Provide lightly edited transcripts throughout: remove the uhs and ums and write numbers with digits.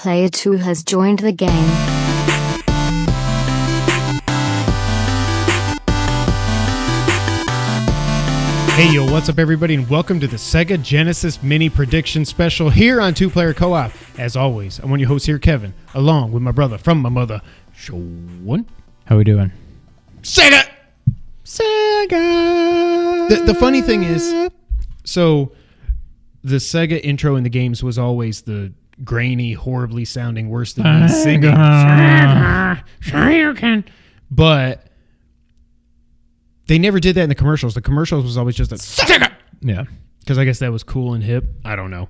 Player 2 has joined the game. Hey yo, what's up everybody, and welcome to the Sega Genesis Mini Prediction Special here on 2-Player Co-op. As always, I'm one of your hosts here, Kevin, along with my brother from my mother, Sean. How we doing? Sega! The funny thing is, so the Sega intro in the games was always the grainy, horribly sounding, worse than me singing. Sega. But they never did that in the commercials. The commercials was always just a Sega. Yeah. Because I guess that was cool and hip. I don't know.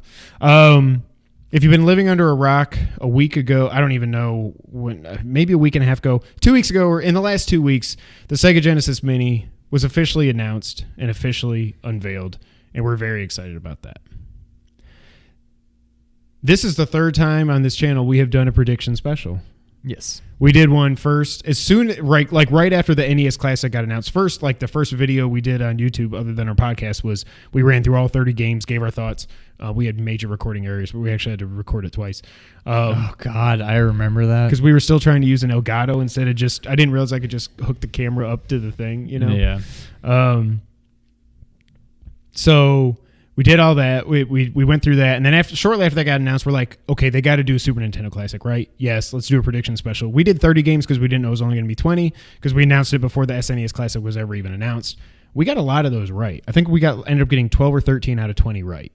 If you've been living under a rock a week ago, I don't even know when, maybe a week and a half ago, 2 weeks ago, or in the last 2 weeks, the Sega Genesis Mini was officially announced and officially unveiled, and we're very excited about that. This is the third time on this channel we have done a prediction special. Yes. We did one first as soon, right after the NES Classic got announced. First, like the first video we did on YouTube, other than our podcast, was we ran through all 30 games, gave our thoughts. We had major recording errors, but we actually had to record it twice. Oh God, I remember that because we were still trying to use an Elgato instead of just. I didn't realize I could just hook the camera up to the thing, you know. Yeah. So we did all that. We went through that, and then shortly after that got announced, we're like, okay, they got to do a Super Nintendo Classic, right? Yes, let's do a prediction special. We did 30 games because we didn't know it was only going to be 20 because we announced it before the SNES Classic was ever even announced. We got a lot of those right. I think we ended up getting 12 or 13 out of 20 right.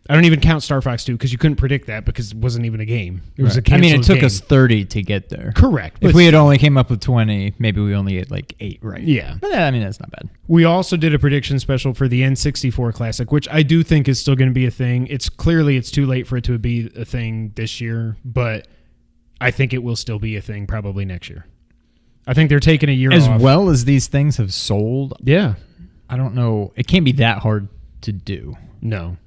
I don't even count Star Fox 2 because you couldn't predict that because it wasn't even a game. It was a canceled game. it took us 30 to get there. Correct. If we had only came up with 20, maybe we only get like 8 right. Yeah. But that's not bad. We also did a prediction special for the N64 Classic, which I do think is still going to be a thing. It's too late for it to be a thing this year, but I think it will still be a thing probably next year. I think they're taking a year off. As well as these things have sold. Yeah. I don't know. It can't be that hard to do. No.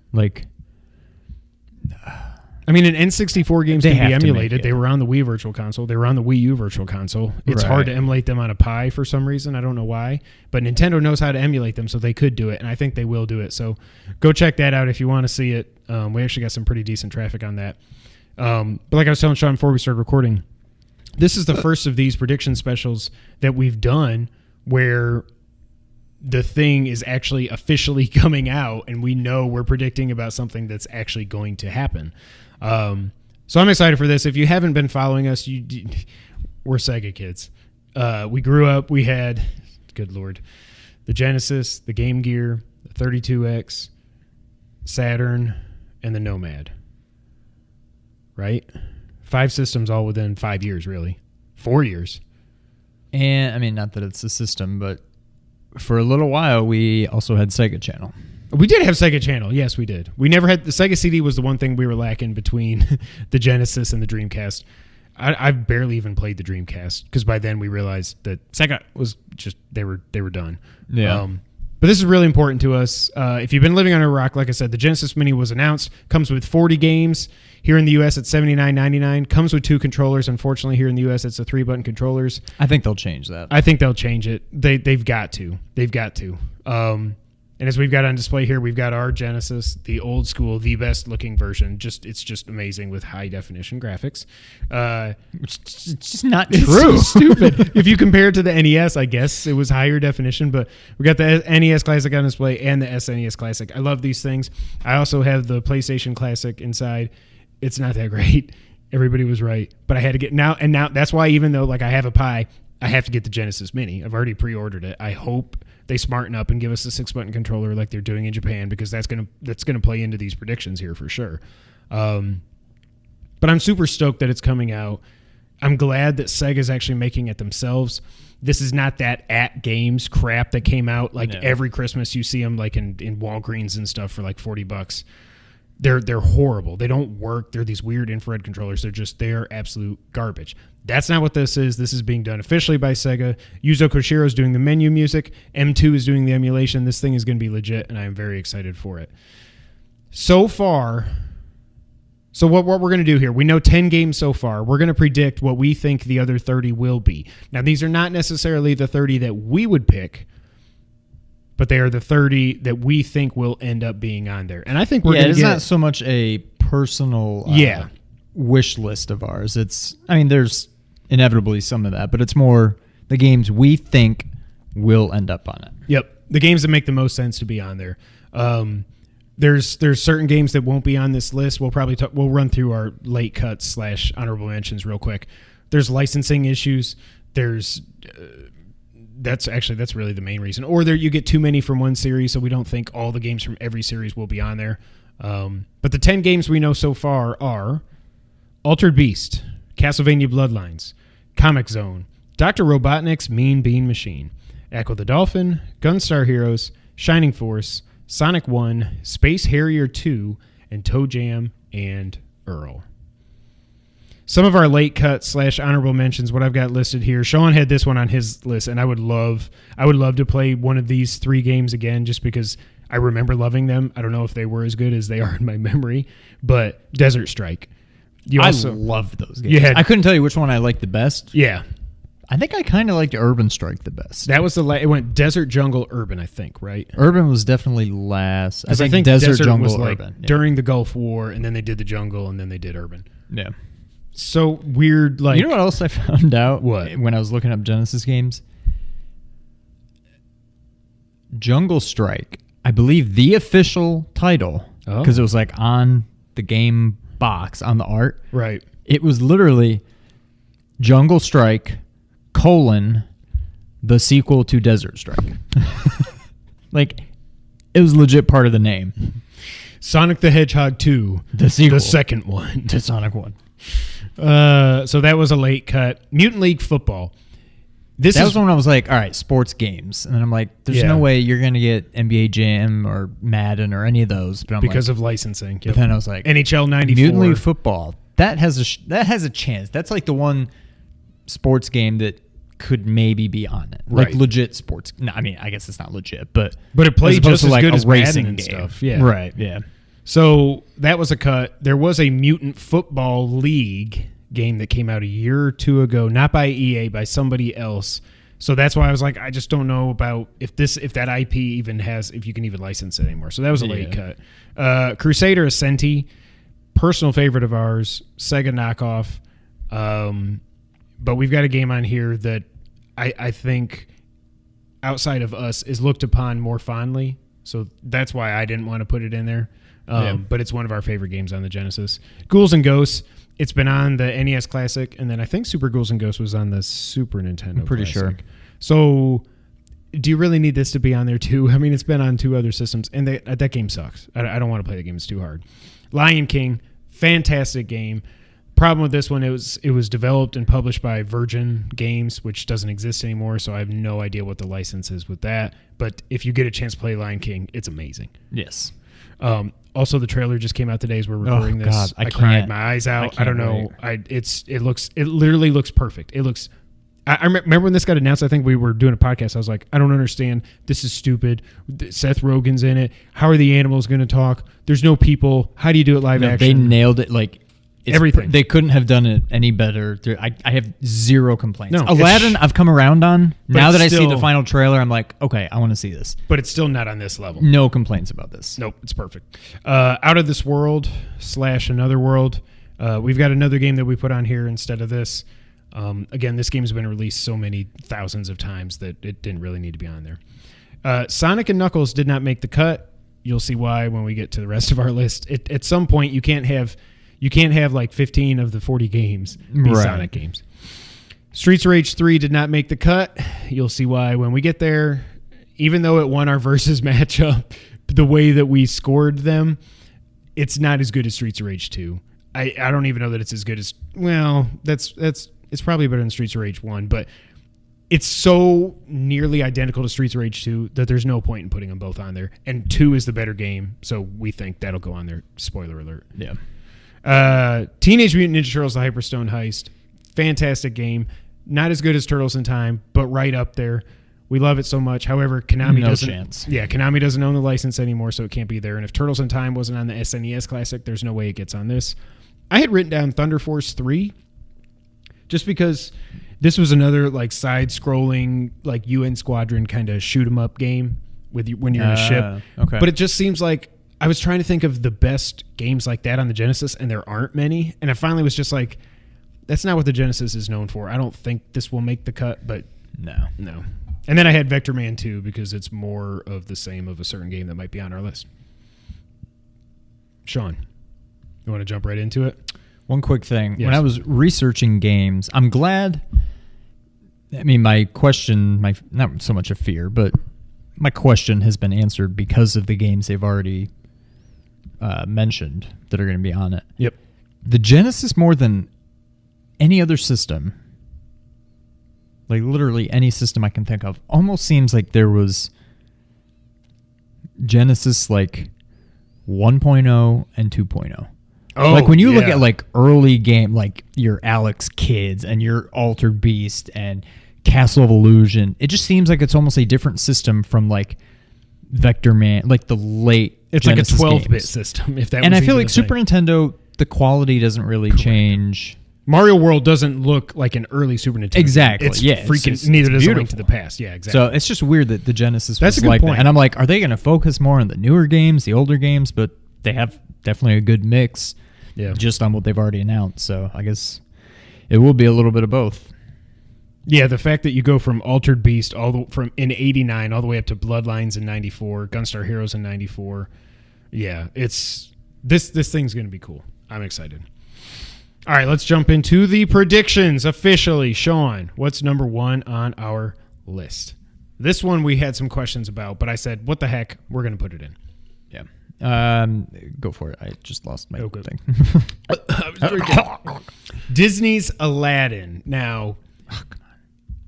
I mean, an N64 games can be emulated. It. They were on the Wii Virtual Console. They were on the Wii U Virtual Console. It's hard to emulate them on a Pi for some reason. I don't know why. But Nintendo knows how to emulate them, so they could do it, and I think they will do it. So go check that out if you want to see it. We actually got some pretty decent traffic on that. But like I was telling Sean before we started recording, this is the first of these prediction specials that we've done where the thing is actually officially coming out and we know we're predicting about something that's actually going to happen. So I'm excited for this. If you haven't been following us, we're Sega kids. We grew up, we had, good Lord, the Genesis, the Game Gear, the 32X, Saturn, and the Nomad. Right? 5 systems all within 5 years, really. 4 years. And, not that it's a system, but for a little while, we also had Sega Channel. We did have Sega Channel. Yes, we did. We never had... The Sega CD was the one thing we were lacking between the Genesis and the Dreamcast. I've barely even played the Dreamcast because by then we realized that Sega was just... They were done. Yeah. But this is really important to us. If you've been living under a rock, like I said, the Genesis Mini was announced. Comes with 40 games. Here in the U.S., it's $79.99. Comes with 2 controllers. Unfortunately, here in the U.S., it's the 3-button controllers. I think they'll change that. I think they'll change it. They've got to. They've got to. And as we've got on display here, we've got our Genesis, the old school, the best looking version. It's just amazing with high definition graphics. It's just not true. It's so stupid. If you compare it to the NES, I guess it was higher definition, but we got the NES Classic on display and the SNES Classic. I love these things. I also have the PlayStation Classic inside. It's not that great. Everybody was right, but I had to get now that's why even though I have a Pi, I have to get the Genesis Mini. I've already pre-ordered it. I hope they smarten up and give us a 6-button controller like they're doing in Japan because that's gonna play into these predictions here for sure. But I'm super stoked that it's coming out. I'm glad that Sega's actually making it themselves. This is not that at games crap that came out every Christmas. You see them in Walgreens and stuff for $40. They're horrible. They don't work. They're these weird infrared controllers. They're absolute garbage. That's not what this is. This is being done officially by Sega. Yuzo Koshiro is doing the menu music. M2 is doing the emulation. This thing is going to be legit, and I am very excited for it. So far, what we're going to do here, we know 10 games so far. We're going to predict what we think the other 30 will be. Now, these are not necessarily the 30 that we would pick, but they are the 30 that we think will end up being on there. And I think we're going to get... it's not so much a personal... wish list of ours. There's inevitably some of that, but it's more the games we think will end up on it. Yep. The games that make the most sense to be on there. There's certain games that won't be on this list. We'll probably we'll run through our late cuts / honorable mentions real quick. There's licensing issues. There's that's really the main reason. Or you get too many from one series, so we don't think all the games from every series will be on there. But the 10 games we know so far are Altered Beast, Castlevania Bloodlines, Comic Zone, Dr. Robotnik's Mean Bean Machine, Echo the Dolphin, Gunstar Heroes, Shining Force, Sonic 1, Space Harrier 2, and Toe Jam and Earl. Some of our late cuts / honorable mentions, what I've got listed here. Sean had this one on his list, and I would love to play one of these 3 games again just because I remember loving them. I don't know if they were as good as they are in my memory, but Desert Strike. I loved those games. I couldn't tell you which one I liked the best. Yeah. I think I kind of liked Urban Strike the best. That was it went Desert, Jungle, Urban, I think, right? Urban was definitely last. I think Desert Jungle, was like Urban. During the Gulf War, and then they did the Jungle, and then they did Urban. Yeah. So weird, like... You know what else I found out? What? When I was looking up Genesis games? Jungle Strike, I believe the official title, because it was like on the game box, on the art. Right. It was literally Jungle Strike, the sequel to Desert Strike. Like, it was legit part of the name. Sonic the Hedgehog 2, the sequel. The second one. To Sonic 1. So that was a late cut. Mutant League Football. That was when I was like, all right, sports games. And then I'm like, there's no way you're going to get NBA Jam or Madden or any of those. But because of licensing. But then I was like, NHL 94. Mutant League Football. That has a chance. That's like the one sports game that could maybe be on it. Like legit sports. No, I mean, I guess it's not legit, but it played just as good as racing Madden and game. Stuff. Yeah. Right, yeah. So that was a cut. There was a Mutant Football League game that came out a year or 2 ago, not by EA, by somebody else. So that's why I was like, I just don't know about if that IP even has, if you can even license it anymore. So that was a late cut. Crusader Ascenti, personal favorite of ours, Sega knockoff. But we've got a game on here that I think outside of us is looked upon more fondly. So that's why I didn't want to put it in there. But it's one of our favorite games on the Genesis. Ghouls and Ghosts. It's been on the NES Classic, and then I think Super Ghouls and Ghosts was on the Super Nintendo. I'm pretty Classic. sure. So, do you really need this to be on there too? I mean, it's been on 2 other systems, and that game sucks. I don't want to play the game; it's too hard. Lion King, fantastic game. Problem with this one, it was developed and published by Virgin Games, which doesn't exist anymore. So I have no idea what the license is with that. But if you get a chance to play Lion King, it's amazing. Yes. Also, the trailer just came out today as we're recording this. God, I cried my eyes out. I don't know. It literally looks perfect. It looks. I remember when this got announced. I think we were doing a podcast. I was like, I don't understand. This is stupid. Seth Rogen's in it. How are the animals going to talk? There's no people. How do you do it live action? They nailed it. Like everything. They couldn't have done it any better. I have zero complaints. No, Aladdin, I've come around on. Now that I see the still- final trailer, I'm like, okay, I want to see this. But it's still not on this level. No complaints about this. Nope, it's perfect. Out of This World / Another World. We've got another game that we put on here instead of this. Again, this game's been released so many thousands of times that it didn't really need to be on there. Sonic and Knuckles did not make the cut. You'll see why when we get to the rest of our list. At some point, you can't have like 15 of the 40 games be Sonic games. Streets of Rage 3 did not make the cut. You'll see why when we get there. Even though it won our versus matchup, the way that we scored them, it's not as good as Streets of Rage 2. I don't even know that it's as good as, well, it's probably better than Streets of Rage 1, but it's so nearly identical to Streets of Rage 2 that there's no point in putting them both on there. And 2 is the better game, so we think that'll go on there. Spoiler alert. Yeah. Teenage Mutant Ninja Turtles: The Hyperstone Heist. Fantastic game. Not as good as Turtles in Time, but right up there. We love it so much. However, Konami Konami doesn't own the license anymore, so it can't be there. And if Turtles in Time wasn't on the SNES Classic, there's no way it gets on this. I had written down Thunder Force 3 just because this was another like side-scrolling like UN Squadron kind of shoot 'em up game with you when you're in a ship. Okay. But it just seems like I was trying to think of the best games like that on the Genesis, and there aren't many. And I finally was just like, that's not what the Genesis is known for. I don't think this will make the cut, but no. And then I had Vector Man 2 because it's more of the same of a certain game that might be on our list. Sean, you want to jump right into it? One quick thing. Yes. When I was researching games, I'm glad. I mean, my question, not so much a fear, but my question has been answered because of the games they've already mentioned that are going to be on it. Yep. The Genesis, more than any other system, like literally any system I can think of, almost seems like there was Genesis like 1.0 and 2.0. Oh, like when you look at like early game, like your Alex Kids and your Altered Beast and Castle of Illusion, it just seems like it's almost a different system from like Vector Man, like the late. It's Genesis like a 12-bit games. system. If that. And was I feel even like a thing. Super Nintendo, the quality doesn't really change. Mario World doesn't look like an early Super Nintendo. Exactly. It's yeah. freaking. Neither does A Link beautiful. to the Past. Yeah. Exactly. So it's just weird that the Genesis That's was a good like point. that. And I'm like, are they going to focus more on the newer games, the older games? But they have definitely a good mix. Yeah. Just on what they've already announced. So I guess it will be a little bit of both. Yeah, the fact that you go from Altered Beast from in '89 all the way up to Bloodlines in '94, Gunstar Heroes in '94. Yeah, it's this thing's going to be cool. I'm excited. All right, let's jump into the predictions officially. Sean, what's number 1 on our list? This one we had some questions about, but I said, what the heck? We're going to put it in. Yeah. Go for it. I just lost my thing. Disney's Aladdin. Now,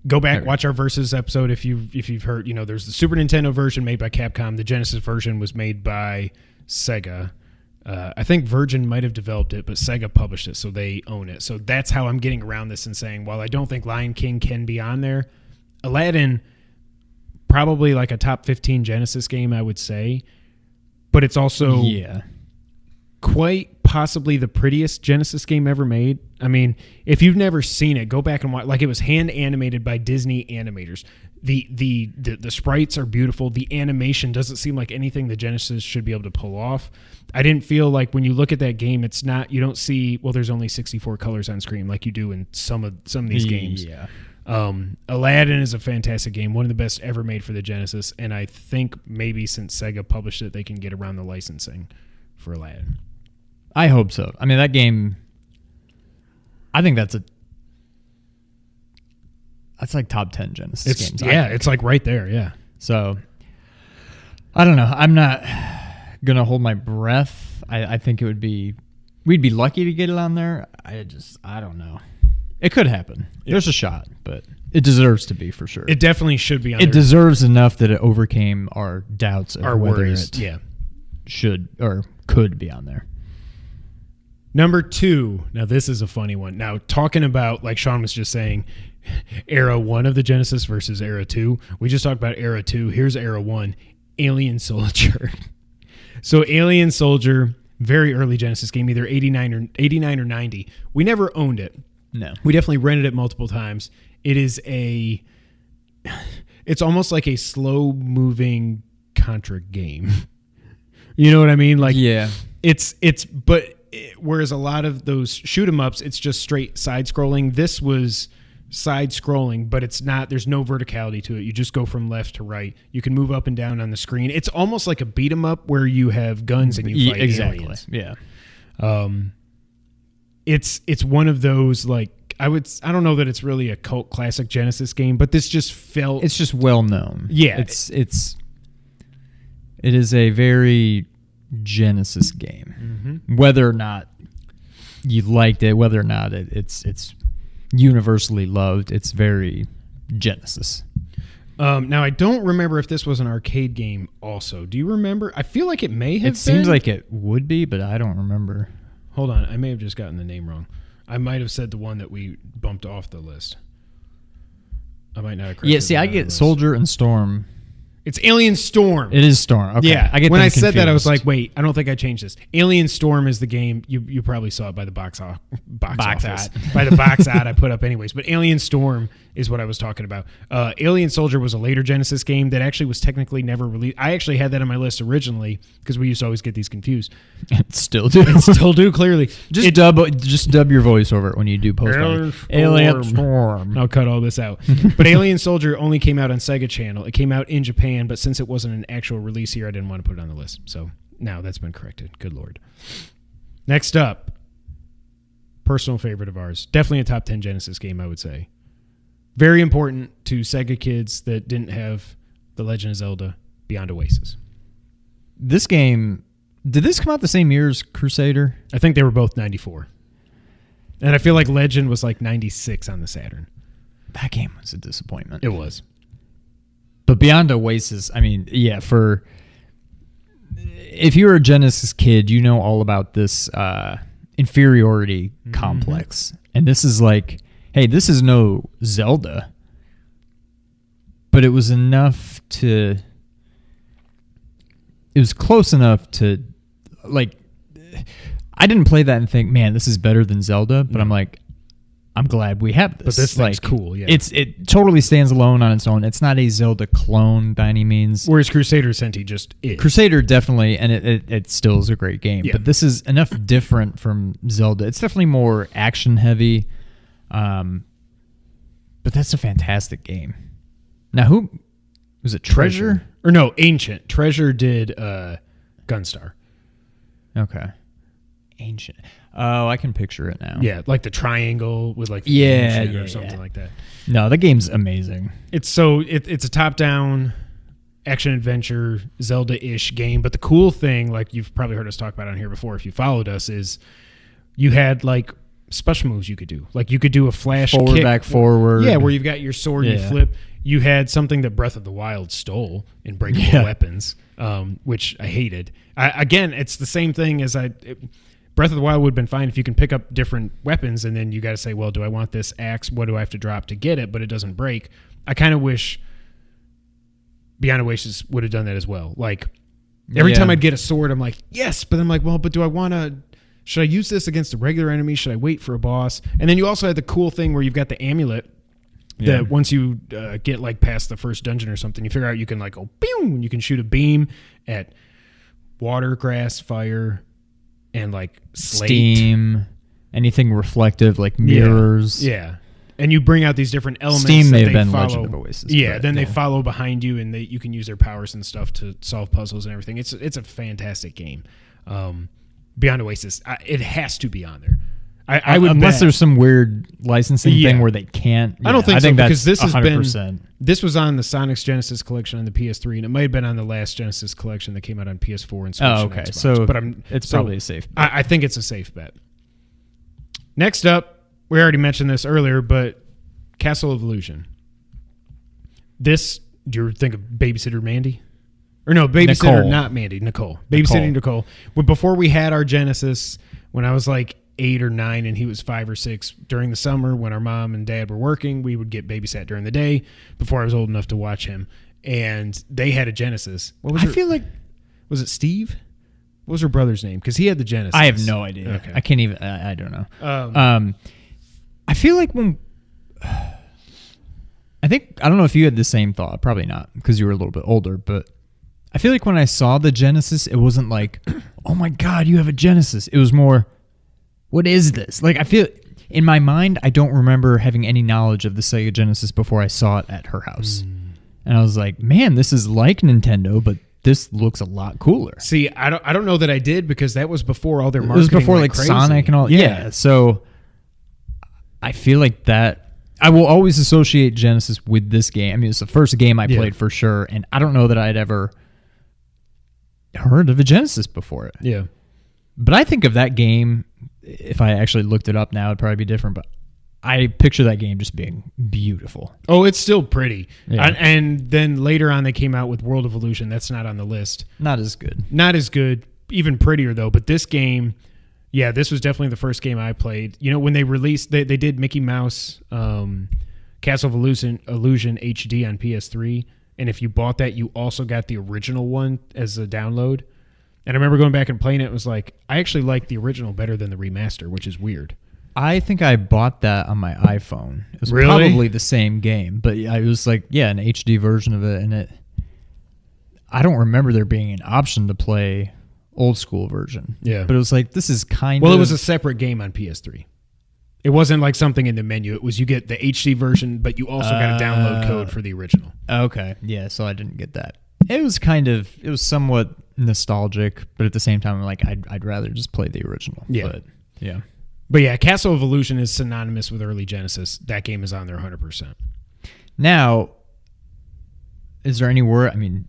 go back, watch our Versus episode if you've heard. You know, there's the Super Nintendo version made by Capcom. The Genesis version was made by Sega. I think Virgin might have developed it, but Sega published it, so they own it. So that's how I'm getting around this and saying, while I don't think Lion King can be on there, Aladdin, probably like a top 15 Genesis game, I would say. But it's also quite possibly the prettiest Genesis game ever made. I mean, if you've never seen it, go back and watch. Like, it was hand animated by Disney animators. The sprites are beautiful. The animation doesn't seem like anything the Genesis should be able to pull off. I didn't feel like when you look at that game, it's not, you don't see, well, there's only 64 colors on screen like you do in some of these games. Yeah. Aladdin is a fantastic game, one of the best ever made for the Genesis, and I think maybe since Sega published it, they can get around the licensing for Aladdin. I hope so. I mean, that game, I think that's like top 10 Genesis games. Yeah, it's like right there, yeah. So, I don't know. I'm not going to hold my breath. I think we'd be lucky to get it on there. I don't know. It could happen. Yeah. There's a shot, but it deserves to be for sure. It definitely should be on there. It deserves enough that it overcame our doubts of whether worries. It should or could be on there. Number 2. Now, this is a funny one. Now, talking about, like Sean was just saying, Era 1 of the Genesis versus Era 2. We just talked about Era 2. Here's Era 1, Alien Soldier. So, Alien Soldier, very early Genesis game, either 89 or 90. We never owned it. No. We definitely rented it multiple times. It's almost like a slow-moving Contra game. You know what I mean? Like, yeah. Whereas a lot of those shoot 'em ups, it's just straight side scrolling. This was side scrolling, but it's not. There's no verticality to it. You just go from left to right. You can move up and down on the screen. It's almost like a beat 'em up where you have guns and you fight aliens. Yeah. It's one of those, like, I don't know that it's really a cult classic Genesis game, but this just felt, it's just well known. Yeah. It is a very Genesis game. Mm-hmm. Whether or not you liked it, whether or not it's universally loved, it's very Genesis. Now, I don't remember if this was an arcade game also. Do you remember? I feel like it may have been. It seems like it would be, but I don't remember. Hold on. I may have just gotten the name wrong. I might have said the one that we bumped off the list. I might not have corrected. Yeah, see, I get Soldier and Storm It's Alien Storm. It is Storm. Okay. Yeah. I get when them I said that, I was confused. like, wait, I don't think I changed this. Alien Storm is the game. You probably saw it by the box office. By the box ad I put up anyways. But Alien Storm is what I was talking about. Alien Soldier was a later Genesis game that actually was technically never released. I actually had that on my list originally because we used to always get these confused. Still do. Still do, clearly. Just dub your voice over it when you do post. Alien Storm. I'll cut all this out. But Alien Soldier only came out on Sega Channel. It came out in Japan, but since it wasn't an actual release here, I didn't want to put it on the list. So now that's been corrected. Good Lord. Next up, personal favorite of ours. Definitely a top 10 Genesis game, I would say. Very important to Sega kids that didn't have The Legend of Zelda Beyond Oasis. This game, did this come out the same year as Crusader? I think they were both 94. And I feel like Legend was like 96 on the Saturn. That game was a disappointment. It was. But Beyond Oasis, I mean, yeah, if you're a Genesis kid, you know all about this inferiority complex. And this is like, hey, this is no Zelda. But it was enough to... It was close enough to, like... I didn't play that and think, man, this is better than Zelda. But I'm like, I'm glad we have this. But this thing's cool, yeah. It totally stands alone on its own. It's not a Zelda clone by any means. Whereas Crusader Senti just is. Crusader definitely, and it still is a great game. Yeah. But this is enough different from Zelda. It's definitely more action heavy. But that's a fantastic game. Now, who was it? Treasure? Or no, Ancient. Treasure did Gunstar. Okay. Ancient. Oh, I can picture it now. Yeah, like the triangle with like or something like that. No, the game's amazing. It's it's a top-down action adventure Zelda-ish game, but the cool thing, like you've probably heard us talk about on here before if you followed us, is you had like special moves you could do. Like you could do a flash Forward, kick, back, forward. Yeah, where you've got your sword and you flip. You had something that Breath of the Wild stole in breakable weapons, which I hated. Again, it's the same thing as Breath of the Wild would have been fine if you can pick up different weapons and then you got to say, well, do I want this axe? What do I have to drop to get it? But it doesn't break. I kind of wish Beyond Oasis would have done that as well. Like every time I'd get a sword, I'm like, yes, but I'm like, well, but do I want to, should I use this against a regular enemy? Should I wait for a boss? And then you also had the cool thing where you've got the amulet that once you get like past the first dungeon or something, you figure out you can like go, boom, and you can shoot a beam at water, grass, fire, and like slate. Steam, anything reflective like mirrors. Yeah. And you bring out these different elements. Steam may have they been follow. Legend of Oasis. Yeah, then they follow behind you and you can use their powers and stuff to solve puzzles and everything. It's a fantastic game. Beyond Oasis, it has to be on there. I would unless bet. there's some weird licensing thing where they can't. I don't think so because this has 100%. been. This was on the Sonic's Genesis collection on the PS3, and it might have been on the last Genesis collection that came out on PS4 and Switch. Oh, and okay. Xbox. So but it's probably a safe bet. I think it's a safe bet. Next up, we already mentioned this earlier, but Castle of Illusion. This, do you think of Babysitter Mandy? Or no, Babysitter, Nicole. not Mandy, Nicole. Babysitting Nicole. Well, before we had our Genesis, when I was like 8 or 9 and he was 5 or 6, during the summer when our mom and dad were working, we would get babysat during the day before I was old enough to watch him. And they had a Genesis. What was feel like, was it Steve? What was her brother's name? Because he had the Genesis. I have no idea. Okay. I can't even. I don't know. I feel like when. I don't know if you had the same thought. Probably not because you were a little bit older. But I feel like when I saw the Genesis, it wasn't like, oh my God, you have a Genesis. It was more, what is this? Like I feel in my mind, I don't remember having any knowledge of the Sega Genesis before I saw it at her house. And I was like, man, this is like Nintendo, but this looks a lot cooler. See, I don't know that I did because that was before all their It marketing. was before went like crazy. Sonic and all. Yeah. So I feel like that I will always associate Genesis with this game. I mean, it's the first game I played for sure, and I don't know that I'd ever heard of a Genesis before it. Yeah. But I think of that game, if I actually looked it up now, it'd probably be different, but I picture that game just being beautiful. Oh, it's still pretty. Yeah. And then later on they came out with World of Illusion. That's not on the list. Not as good. Not as good, even prettier though. But this game, yeah, this was definitely the first game I played. You know, when they released, they did Mickey Mouse Castle of Illusion HD on PS3. And if you bought that, you also got the original one as a download. And I remember going back and playing it. It was like, I actually like the original better than the remaster, which is weird. I think I bought that on my iPhone. It was Really? probably the same game, but it was like, an HD version of it. And I don't remember there being an option to play old school version. Yeah. But it was like, this is kind of... Well, it was a separate game on PS3. It wasn't like something in the menu. It was you get the HD version, but you also got a download code for the original. Okay. Yeah, so I didn't get that. It was somewhat nostalgic, but at the same time, I'm like, I'd rather just play the original. Yeah. But, yeah. But yeah, Castle of Illusion is synonymous with early Genesis. That game is on there 100%. Now, is there any word? I mean,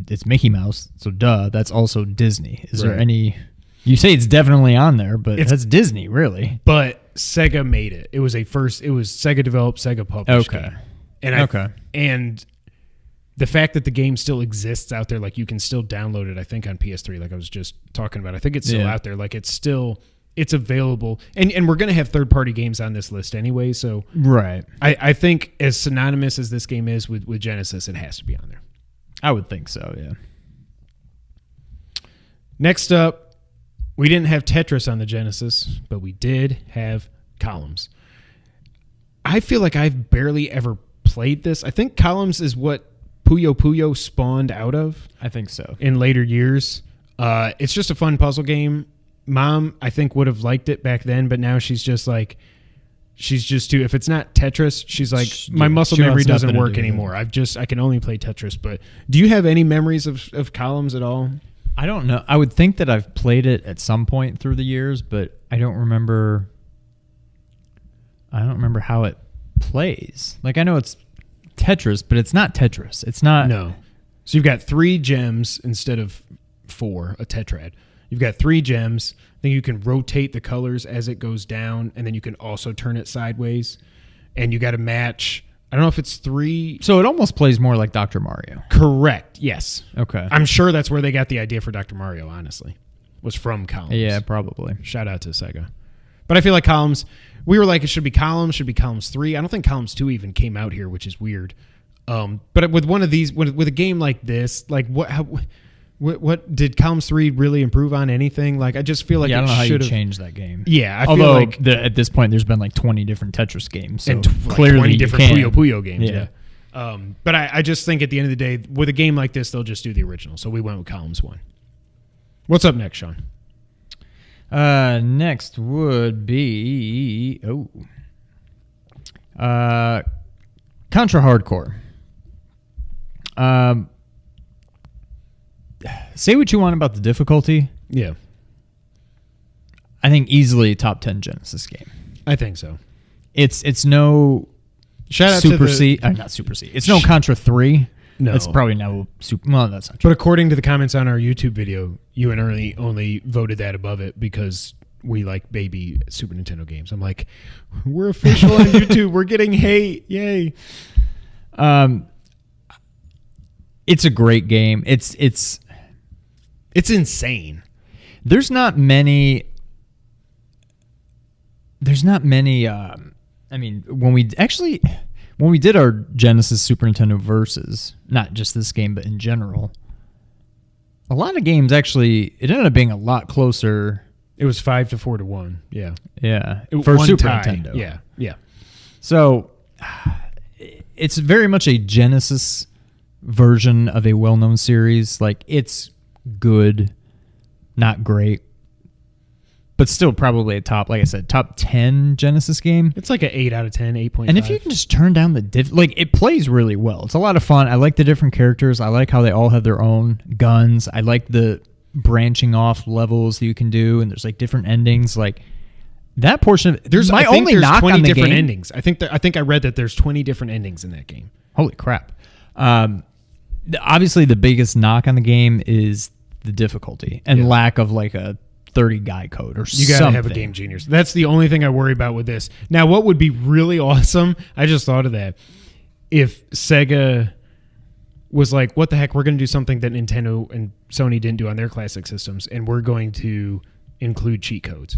it's Mickey Mouse, so duh. That's also Disney. Is there any? You say it's definitely on there, but that's Disney, really. But Sega made it. It was Sega developed, Sega published. Okay. And and the fact that the game still exists out there, like you can still download it, I think on PS3, like I was just talking about. I think it's still out there. Like it's available. And we're going to have third-party games on this list anyway, so right. I think as synonymous as this game is with Genesis, it has to be on there. I would think so, yeah. Next up, we didn't have Tetris on the Genesis, but we did have Columns. I feel like I've barely ever played this. I think Columns is what Puyo Puyo spawned out of. I think so. In later years. It's just a fun puzzle game. Mom, I think, would have liked it back then, but now she's just too, if it's not Tetris, she's like, my muscle memory doesn't work anymore. I can only play Tetris. But do you have any memories of Columns at all? I don't know. I would think that I've played it at some point through the years, but I don't remember how it plays. Like, I know it's Tetris, but it's not Tetris. It's not. No. So you've got 3 gems instead of 4, a tetrad. You've got 3 gems. Then you can rotate the colors as it goes down, and then you can also turn it sideways. And you got to match. I don't know if it's 3. So it almost plays more like Dr. Mario. Correct. Yes. Okay. I'm sure that's where they got the idea for Dr. Mario, honestly. Was from Columns. Yeah, probably. Shout out to Sega. But I feel like Columns, we were like, it should be Columns 3. I don't think Columns 2 even came out here, which is weird. But with one of these, with a game like this, like what did Columns 3 really improve on anything? Like, I just feel like I don't know how you should have changed that game. Yeah, I Although feel like at this point there's been like 20 different Tetris games, so and clearly 20 different Puyo Puyo games. Yeah. But I just think at the end of the day, with a game like this, they'll just do the original. So we went with Columns 1. What's up next, Sean? Next would be Contra Hardcore. Say what you want about the difficulty. Yeah. I think easily top 10 Genesis game. I think so. It's no shout out Super to C. Not Super C. It's no Contra 3. No. It's probably no Super. Well, that's not true. But according to the comments on our YouTube video, you and Ernie only voted that above it because we like baby Super Nintendo games. I'm like, we're official on YouTube. We're getting hate. Yay. It's a great game. It's insane. There's not many. I mean, when we did our Genesis Super Nintendo versus, not just this game, but in general, a lot of games actually, it ended up being a lot closer. It was 5 to 4 to 1. Yeah. Yeah. For Super tie. Nintendo. Yeah. Yeah. So it's very much a Genesis version of a well-known series. Like, it's good, not great, but still probably a top, like I said, top 10 Genesis game. It's like an 8 out of 10, 8.5. And if you can just turn down the like, it plays really well. It's a lot of fun. I like the different characters. I like how they all have their own guns. I like the branching off levels that you can do, and there's like different endings. Like, that portion of there's my I think only there's knock 20 on the different game, endings. I think I read that there's 20 different endings in that game. Holy crap. Obviously the biggest knock on the game is the difficulty and lack of like a 30 guy code or something. You gotta have a game genius. That's the only thing I worry about with this. Now, what would be really awesome, I just thought of that, if Sega was like, what the heck, we're going to do something that Nintendo and Sony didn't do on their classic systems, and we're going to include cheat codes.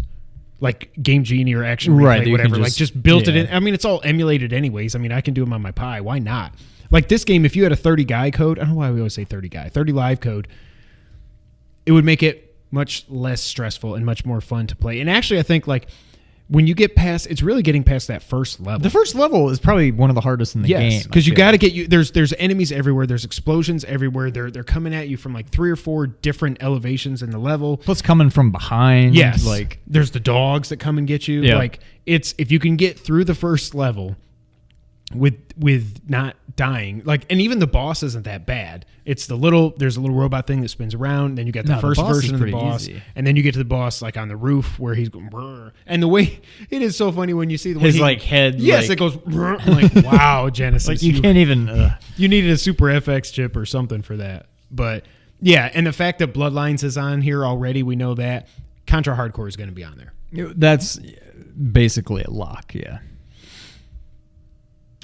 Like Game Genie or Action Replay, whatever. Just built it in. I mean, it's all emulated anyways. I mean, I can do them on my Pi. Why not? Like this game, if you had a 30 guy code, I don't know why we always say 30 guy, 30 live code, it would make it much less stressful and much more fun to play. And actually, I think like when you get past, it's really getting past that first level. The first level is probably one of the hardest in the game. Because you got to get there's enemies everywhere. There's explosions everywhere. They're coming at you from like 3 or 4 different elevations in the level. Plus coming from behind. Yes. Like there's the dogs that come and get you. Yeah. Like if you can get through the first level with not dying, like, and even the boss isn't that bad. It's there's a little robot thing that spins around. Then you got the first version of the boss, easy. and then you get to the boss like on the roof where he's going. Brr. And the way it is so funny when you see the way his like head. Yes, like, it goes. Brr. I'm like, wow, Genesis. like you can't even. You needed a Super FX chip or something for that. But yeah, and the fact that Bloodlines is on here already, we know that Contra Hardcore is going to be on there. That's basically a lock. Yeah.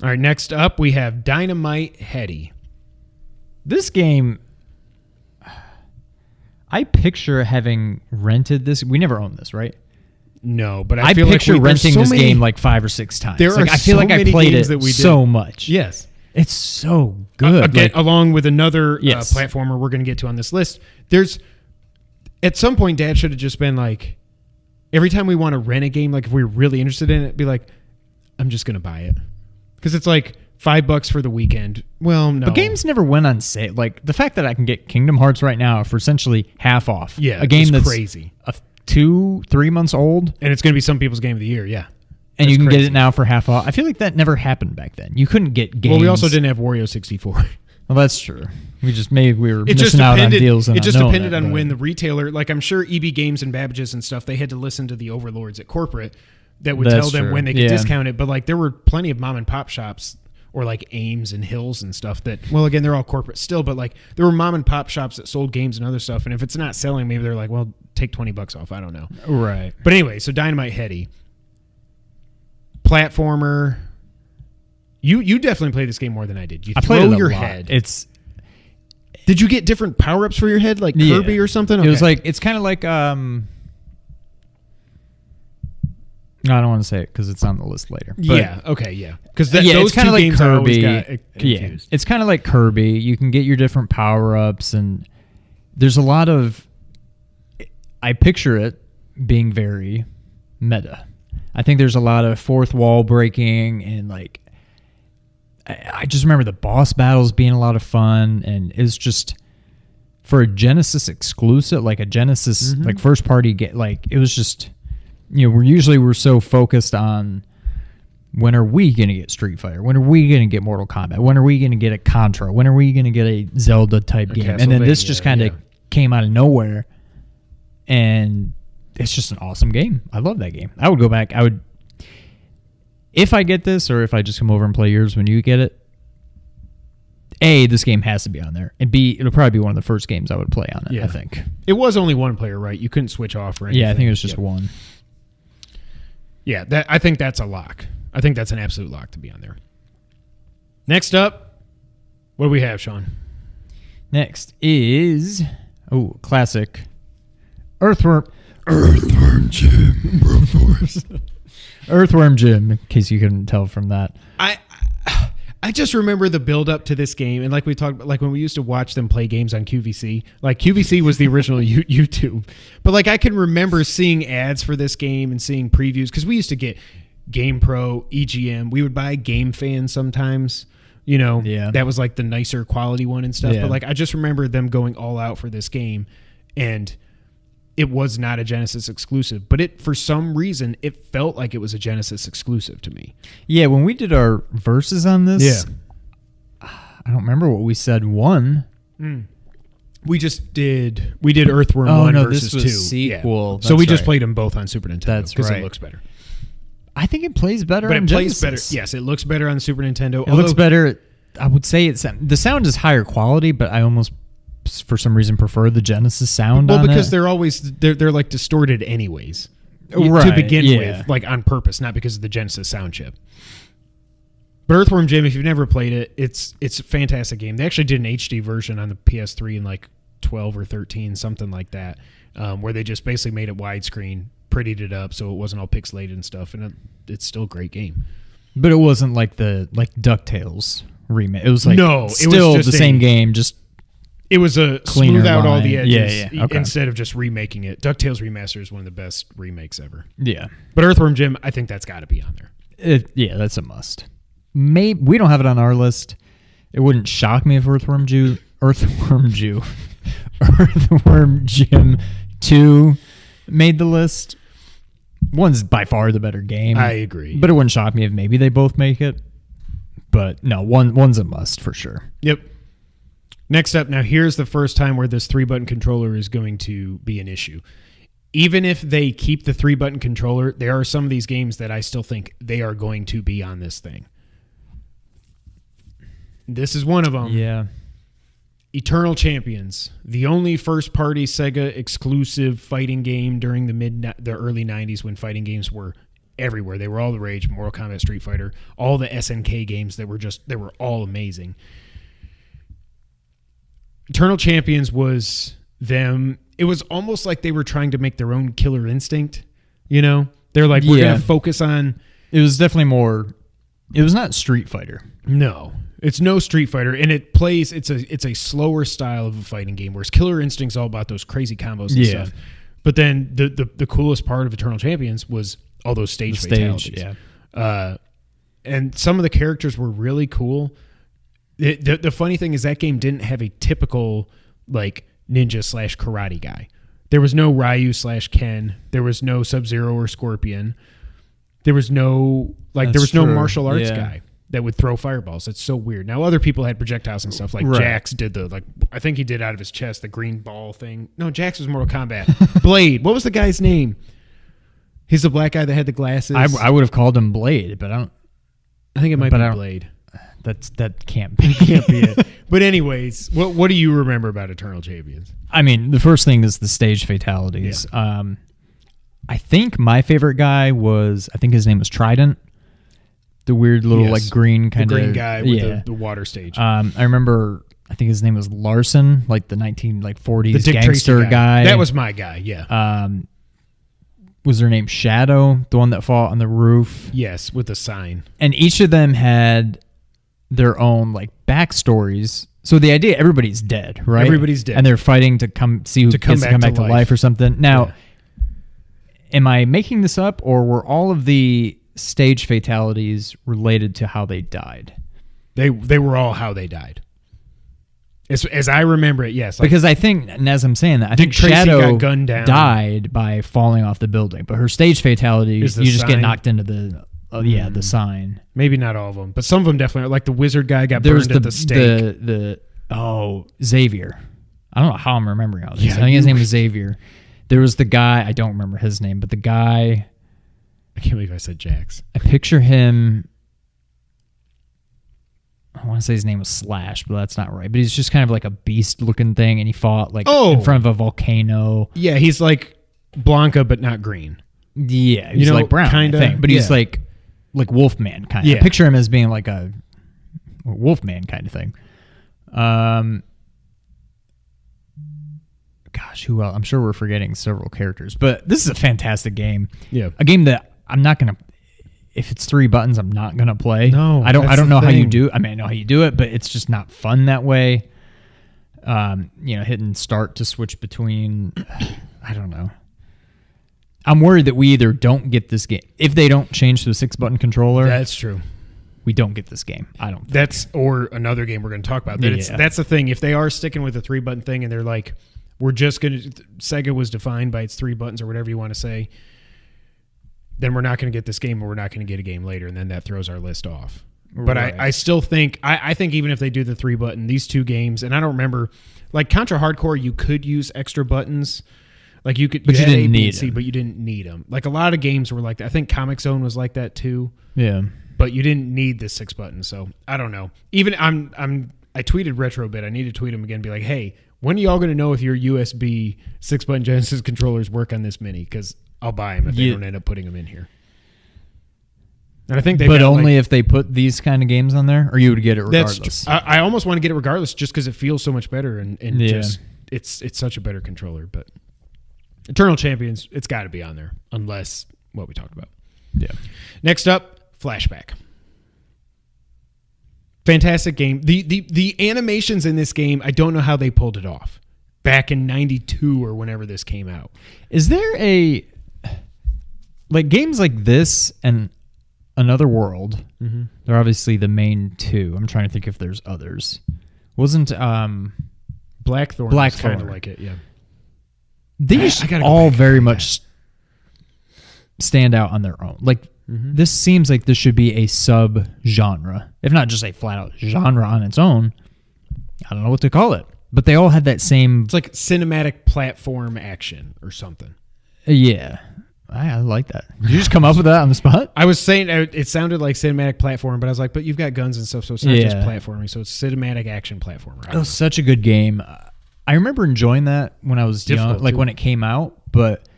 All right, next up we have Dynamite Headdy. This game, I picture having rented this. We never owned this, right? No, but I feel picture like renting this game like 5 or 6 times. There are I feel so like I many played games it that we did. so much. Yes. It's so good. Again, along with another Yes. platformer we're going to get to on this list. At some point, Dad should have just been like, every time we want to rent a game, like if we were really interested in it, be like, I'm just going to buy it. Because it's like $5 for the weekend. Well, no. But games never went on sale. Like the fact that I can get Kingdom Hearts right now for essentially half off. Yeah, a game it's that's crazy. 2-3 months old. And it's going to be some people's game of the year, yeah. And That's you can crazy. get it now for half off. I feel like that never happened back then. You couldn't get games. Well, we also didn't have Wario 64. Well, that's true. Maybe we were It just missing out on depended. deals. And It just not knowing depended that, on but- when the retailer, like I'm sure EB Games and Babbage's and stuff, they had to listen to the overlords at corporate that would That's tell them true. when they could Yeah. discount it. But like there were plenty of mom and pop shops or like Ames and Hills and stuff that, well, again, they're all corporate still, but like there were mom and pop shops that sold games and other stuff. And if it's not selling, maybe they're like, well, take $20 off. I don't know. Right. But anyway, so Dynamite Headdy, platformer. You definitely played this game more than I did. You I played throw it a your lot. head. Did you get different power ups for your head, like Kirby or something? It was Okay. like it's kind of like no, I don't want to say it because it's on the list later. But yeah. Okay. Yeah. Because those it's kind two of like games I always Kirby. got Yeah, confused. it's kind of like Kirby. You can get your different power ups, and there's a lot of. I picture it being very meta. I think there's a lot of fourth wall breaking and like. I just remember the boss battles being a lot of fun, and it's just for a Genesis exclusive, like a Genesis like first party get. Like it was just, we're so focused on when are we going to get Street Fighter, when are we going to get Mortal Kombat, when are we going to get a Contra, when are we going to get a Zelda type game, and then this just kind of came out of nowhere, and it's just an awesome game. I love that game. I would go back. If I get this, or if I just come over and play yours when you get it, A, this game has to be on there, and B, it'll probably be one of the first games I would play on it, Yeah. I think. It was only one player, right? You couldn't switch off or anything. Yeah, I think it was just one. Yeah, I think that's a lock. I think that's an absolute lock to be on there. Next up, what do we have, Sean? Next is, classic, Earthworm Jim, Broforce. Earthworm Jim, in case you couldn't tell from that. I just remember the build up to this game, and like we talked about, like when we used to watch them play games on QVC. Like QVC was the original YouTube, but like I can remember seeing ads for this game and seeing previews because we used to get Game Pro, EGM. We would buy Game Fan sometimes. Yeah. That was like the nicer quality one and stuff. Yeah. But like I just remember them going all out for this game, and it was not a Genesis exclusive, but for some reason it felt like it was a Genesis exclusive to me. Yeah, when we did our verses on this, I don't remember what we said won. We did Earthworm 1 versus this was 2. sequel. Yeah. So we just right. played them both on Super Nintendo That's because right. it looks better. I think it plays better But on it plays Genesis. better. Yes, it looks better on Super Nintendo. It looks better. I would say the sound is higher quality, but I almost, for some reason, prefer the Genesis sound. Well, on because it. they're like distorted anyways. To Right, begin yeah. with, like on purpose, not because of the Genesis sound chip. But Earthworm Jim, if you've never played it, it's a fantastic game. They actually did an HD version on the PS3 in like 12 or 13, something like that, where they just basically made it widescreen, prettied it up so it wasn't all pixelated and stuff, and it's still a great game. But it wasn't like DuckTales, remake. It was like No, it was still just the same game, just It was a cleaner smooth out all line. the edges Yeah, okay. instead of just remaking it. DuckTales Remaster is one of the best remakes ever. yeah. But Earthworm Jim, I think that's got to be on there. Yeah, that's a must. Maybe we don't have it on our list. It wouldn't shock me if Earthworm Jim 2 made the list. One's by far the better game. I agree. But it wouldn't shock me if maybe they both make it. But no, one's a must for sure. Yep. Next up, now here's the first time where this 3-button controller is going to be an issue. Even if they keep the 3-button controller, there are some of these games that I still think they are going to be on this thing. This is one of them. Yeah. Eternal Champions, the only first-party Sega exclusive fighting game during the early 90s when fighting games were everywhere. They were all the rage. Mortal Kombat, Street Fighter, all the SNK games that were all amazing. Eternal Champions was them. It was almost like they were trying to make their own Killer Instinct. You know, they're like, we're going to focus on. It was definitely more. It was not Street Fighter. No, it's no Street Fighter, and it plays. It's a slower style of a fighting game, whereas Killer Instinct's all about those crazy combos and stuff. But then the coolest part of Eternal Champions was all those stage fatalities. Yeah. And some of the characters were really cool. The funny thing is that game didn't have a typical like ninja / karate guy. There was no Ryu / Ken. There was no Sub-Zero or Scorpion. There was no martial arts guy that would throw fireballs. It's so weird. Now other people had projectiles and stuff. Like Jax did I think he did out of his chest the green ball thing. No, Jax was Mortal Kombat. Blade. What was the guy's name? He's the black guy that had the glasses. I would have called him Blade, but I think it might be Blade. That can't be. it. But anyways, what do you remember about Eternal Champions? I mean, the first thing is the stage fatalities. Yeah. I think my favorite guy I think his name was Trident. The weird little like green kind of green guy with the water stage. I remember. I think his name was Larson, like the 40s Dick gangster Tracy guy. That was my guy. Yeah. Was their name Shadow, the one that fought on the roof? Yes, with the sign. And each of them had their own like backstories. So the idea, everybody's dead, right? Everybody's dead, and they're fighting to see who gets to come back to life or something. Now, am I making this up, or were all of the stage fatalities related to how they died? They were all how they died. As I remember it, yes. Because I think, and as I'm saying that, I think Tracy Shadow got gunned down. died by falling off the building, but her stage fatality, you just get sign? knocked into the the sign. Maybe not all of them, but some of them definitely. Like the wizard guy got burned at the stake. Xavier. I don't know how I'm remembering all these. I think his name was Xavier. There was the guy, I don't remember his name, but the guy. I can't believe I said Jax. I picture him. I want to say his name was Slash, but that's not right. But he's just kind of like a beast-looking thing, and he fought like in front of a volcano. Yeah, he's like Blanca, but not green. Yeah, he's like brown, kinda, I think, but he's like Wolfman kind of. Yeah. I picture him as being like a Wolfman kind of thing. Gosh, who else? I'm sure we're forgetting several characters, but this is a fantastic game. Yeah, a game that I'm not gonna. If it's 3 buttons, I'm not gonna play. No, I don't know how you do. I mean, I know how you do it, but it's just not fun that way. Hitting start to switch between. I don't know. I'm worried that we either don't get this game if they don't change to a 6-button controller. That's true. We don't get this game. I don't think. That's or another game we're going to talk about. That's the thing. If they are sticking with the 3-button thing and they're like, we're just going to. Sega was defined by its 3 buttons or whatever you want to say. Then we're not going to get this game, or we're not going to get a game later, and then that throws our list off. But right. I still think I think even if they do the 3-button, these 2 games, and I don't remember, like Contra Hardcore, you could use extra buttons, like you could, but you didn't need them. But you didn't need them. Like a lot of games were like that. I think Comic Zone was like that too. Yeah, but you didn't need the 6 buttons. So I don't know. Even I tweeted Retrobit. I need to tweet him again. And be like, hey, when are y'all going to know if your USB 6-button Genesis controllers work on this mini? Because I'll buy them if they don't end up putting them in here. And I think they, but only if they put these kind of games on there, or you would get it regardless. I almost want to get it regardless, just because it feels so much better, and just it's such a better controller. But Eternal Champions, it's got to be on there, unless what we talked about. Yeah. Next up, Flashback. Fantastic game. The animations in this game, I don't know how they pulled it off back in 92 or whenever this came out. Is there games like this and Another World? Mm-hmm. They're obviously the main two. I'm trying to think if there's others. Wasn't Blackthorn kind of like it, yeah. These all very much stand out on their own. Like, this seems like this should be a sub-genre, if not just a flat-out genre on its own. I don't know what to call it. But they all had that same... It's like cinematic platform action or something. Yeah. I like that. Did you just come up with that on the spot? I was saying it sounded like cinematic platform, but I was like, but you've got guns and stuff, so it's not just platforming. So it's cinematic action platformer. It was such a good game. I remember enjoying that when I was young, like when it came out, but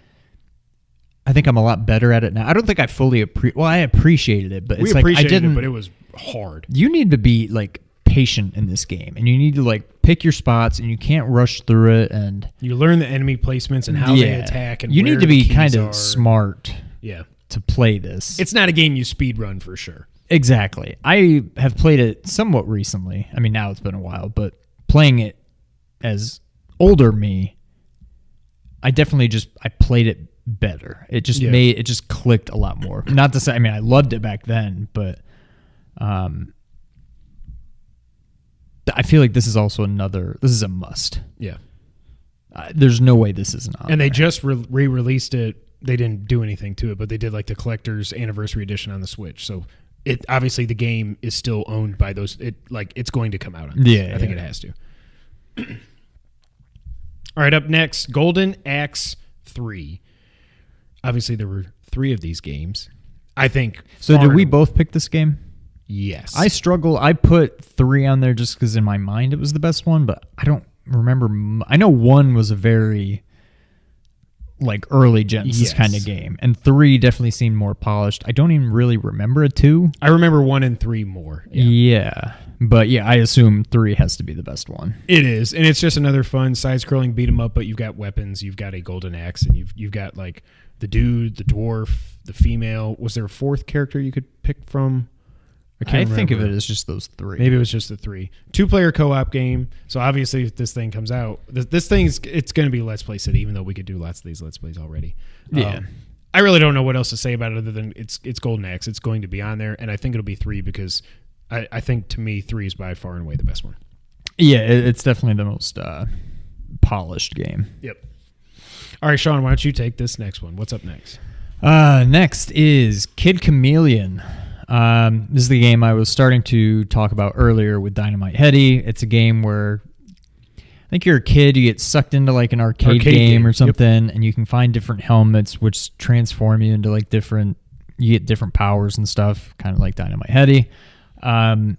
I think I'm a lot better at it now. I don't think I fully I appreciated it, but it's like I didn't. But it was hard. You need to be like patient in this game, and you need to like pick your spots, and you can't rush through it. And you learn the enemy placements and how they attack, and you need to be kind of are. smart. Yeah. To play this, it's not a game you speed run for sure. Exactly. I have played it somewhat recently. I mean, now it's been a while, but playing it as older me, I definitely I played it better. It just it just clicked a lot more. Not to say, I mean, I loved it back then, but I feel like this is also this is a must. Yeah. There's no way this isn't on. And they just re-released it. They didn't do anything to it, but they did like the collector's anniversary edition on the Switch. So it obviously the game is still owned by those. It's going to come out on this. Yeah. I think it has to. All right, up next, Golden Axe 3. Obviously, there were 3 of these games. I think. So did we both pick this game? Yes. I struggle. I put 3 on there just because in my mind it was the best one, but I don't remember. I know 1 was a very like early Genesis kind of game, and 3 definitely seemed more polished. I don't even really remember a 2. I remember 1 and 3 more. Yeah. But yeah, I assume 3 has to be the best one. It is, and it's just another fun side-scrolling beat 'em up. But you've got weapons, you've got a golden axe, and you've got like the dude, the dwarf, the female. Was there a 4th character you could pick from? I think of it as just those 3. Maybe it was just the 3. 2-player co-op game. So obviously, if this thing comes out, it's going to be Let's Play City, even though we could do lots of these Let's Plays already. Yeah. I really don't know what else to say about it other than it's Golden Axe. It's going to be on there, and I think it'll be 3 because I think to me 3 is by far and away the best one. Yeah, it's definitely the most polished game. Yep. All right, Sean, why don't you take this next one? What's up next? Next is Kid Chameleon. This is the game I was starting to talk about earlier with Dynamite Headdy. It's a game where I think you're a kid, you get sucked into like an arcade game or something, and you can find different helmets which transform you into like you get different powers and stuff, kind of like Dynamite Headdy. You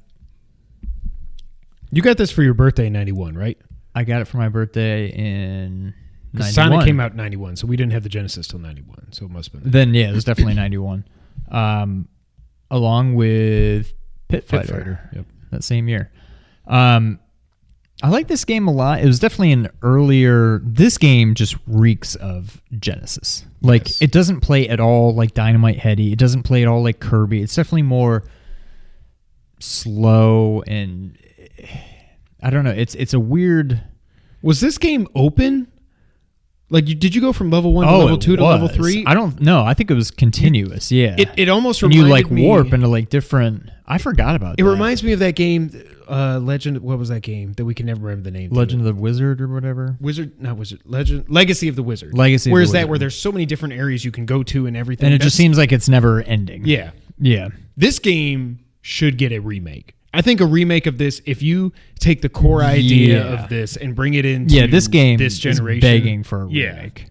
got this for your birthday in 91, right? I got it for my birthday in 91. Sonic came out in 91, so we didn't have the Genesis till 91, so it must have been. Then, yeah, it was definitely 91. Along with Pit Fighter. Yep. That same year. I like this game a lot. It was definitely this game just reeks of Genesis. Like, It doesn't play at all like Dynamite Headdy. It doesn't play at all like Kirby. It's definitely more slow and I don't know. It's a weird. Was this game open? Like, did you go from level 1 to level 2 to level 3? I don't know. I think it was continuous. Yeah. It almost and reminded you like me, warp into like different. I forgot about it. That. It reminds me of that game, Legend. What was that game that we can never remember the name? Legend of the Wizard or whatever. Legacy of the Wizard. Where there's so many different areas you can go to and everything. And it just seems like it's never ending. Yeah. Yeah. This game should get a remake. I think a remake of this, if you take the core idea of this and bring it into this game this generation, is begging for a remake.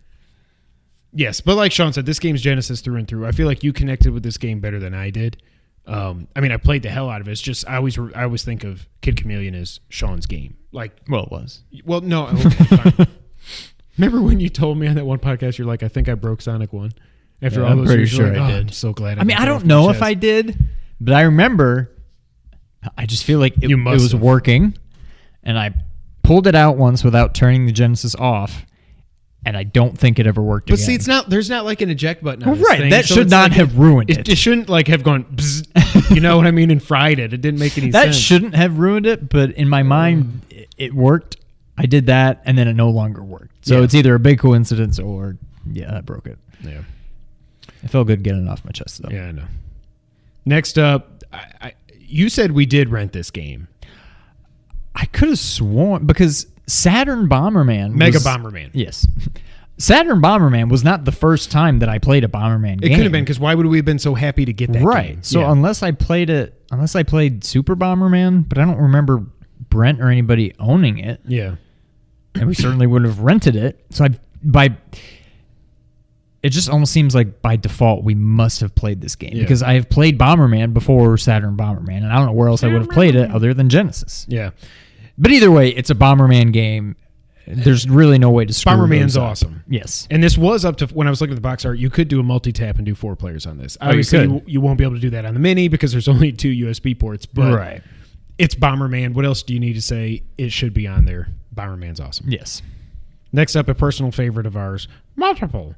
Yes, but like Sean said, this game's Genesis through and through. I feel like you connected with this game better than I did. I mean, I played the hell out of it. It's just I always think of Kid Chameleon as Sean's game. Like, well, it was. Well, no. Okay, fine. Remember when you told me on that one podcast, you're like, I think I broke Sonic 1. After all those pretty years, sure like, I did. I'm so glad. I mean, I don't know if I did, but I remember. I just feel like it was working, and I pulled it out once without turning the Genesis off, and I don't think it ever worked again. But see, there's not like an eject button on this right, thing, that so should not have ruined it. It shouldn't like have gone bzz, You know what I mean? And fried it. It didn't make any sense. That shouldn't have ruined it, but in my mind, it worked. I did that, and then it no longer worked. So it's either a big coincidence or, that broke it. Yeah. It felt good getting it off my chest, though. Yeah, I know. Next up, you said we did rent this game. I could have sworn, because Saturn Bomberman Mega Bomberman. Yes. Saturn Bomberman was not the first time that I played a Bomberman game. It could have been, because why would we have been so happy to get that game? So unless I played Super Bomberman, but I don't remember Brent or anybody owning it. Yeah. And we certainly would have rented it. So it just almost seems like by default we must have played this game because I have played Bomberman before Saturn Bomberman, and I don't know where else I would have played it other than Genesis. Yeah. But either way, it's a Bomberman game. There's really no way to screw Bomberman's those up. awesome. Yes. And this was up to, when I was looking at the box art, you could do a multi-tap and do 4 players on this. Obviously, you won't be able to do that on the Mini because there's only 2 USB ports, but it's Bomberman. What else do you need to say? It should be on there. Bomberman's awesome. Yes. Next up, a personal favorite of ours, Multiple.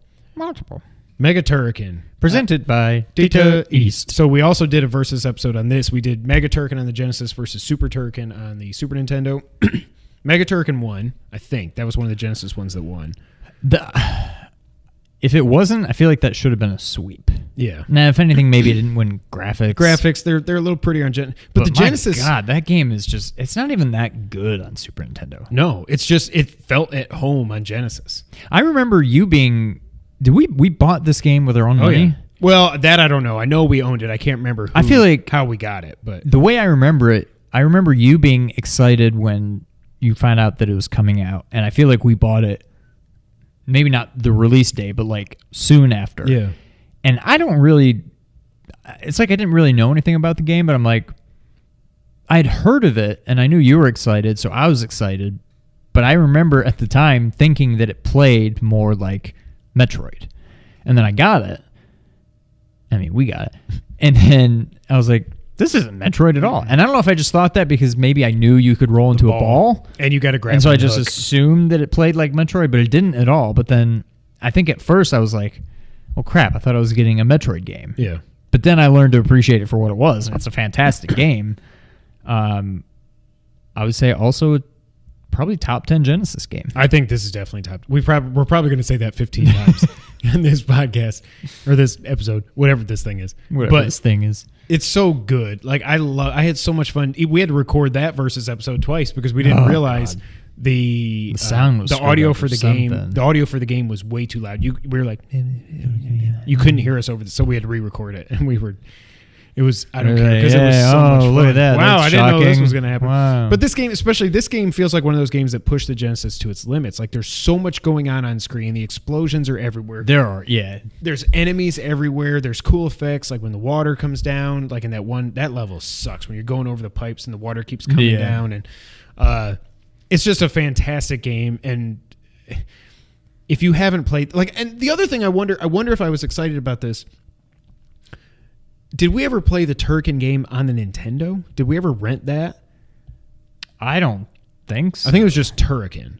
Mega Turrican. Presented by Data East. So we also did a versus episode on this. We did Mega Turrican on the Genesis versus Super Turrican on the Super Nintendo. Mega Turrican won, I think. That was one of the Genesis ones that won. If it wasn't, I feel like that should have been a sweep. Yeah. Now, if anything, maybe it didn't win graphics. They're a little prettier on Genesis. But the Genesis... God, that game is just... It's not even that good on Super Nintendo. No, it's just... It felt at home on Genesis. I remember you being... Did we bought this game with our own money? Yeah. Well, that I don't know. I know we owned it. I can't remember I feel like how we got it. But the way I remember it, I remember you being excited when you found out that it was coming out. And I feel like we bought it, maybe not the release day, but like soon after. Yeah. And I don't really... It's like I didn't really know anything about the game, but I'm like... I'd heard of it, and I knew you were excited, so I was excited. But I remember at the time thinking that it played more like Metroid. And then I got it. I mean, we got it. And then I was like, this isn't Metroid at all. And I don't know if I just thought that because maybe I knew you could roll into a ball. And you got to grab And so I just assumed that it played like Metroid, but it didn't at all. But then I think at first I was like, oh crap, I thought I was getting a Metroid game. Yeah. But then I learned to appreciate it for what it was. And it's a fantastic game. I would say also probably top 10 Genesis game. I think this is definitely top. We're probably going to say that 15 times in this podcast or this episode, whatever this thing is. This thing is. It's so good. Like I had so much fun. We had to record that versus episode twice because we didn't realize the sound was the audio for the something. game. The audio for the game was way too loud. We were like, you couldn't hear us over this, so we had to re-record it, and we were. It was, I don't care, because it was so much fun. Look at that. Wow, That's I didn't know this shocking. was going to happen. Wow. But this game, especially this game, feels like one of those games that push the Genesis to its limits. Like there's so much going on screen. The explosions are everywhere. There are, yeah. There's enemies everywhere. There's cool effects, like when the water comes down. Like in that level sucks when you're going over the pipes and the water keeps coming down. And it's just a fantastic game. And if you haven't played, and the other thing I wonder if I was excited about this. Did we ever play the Turrican game on the Nintendo? Did we ever rent that? I don't think so. I think it was just Turrican.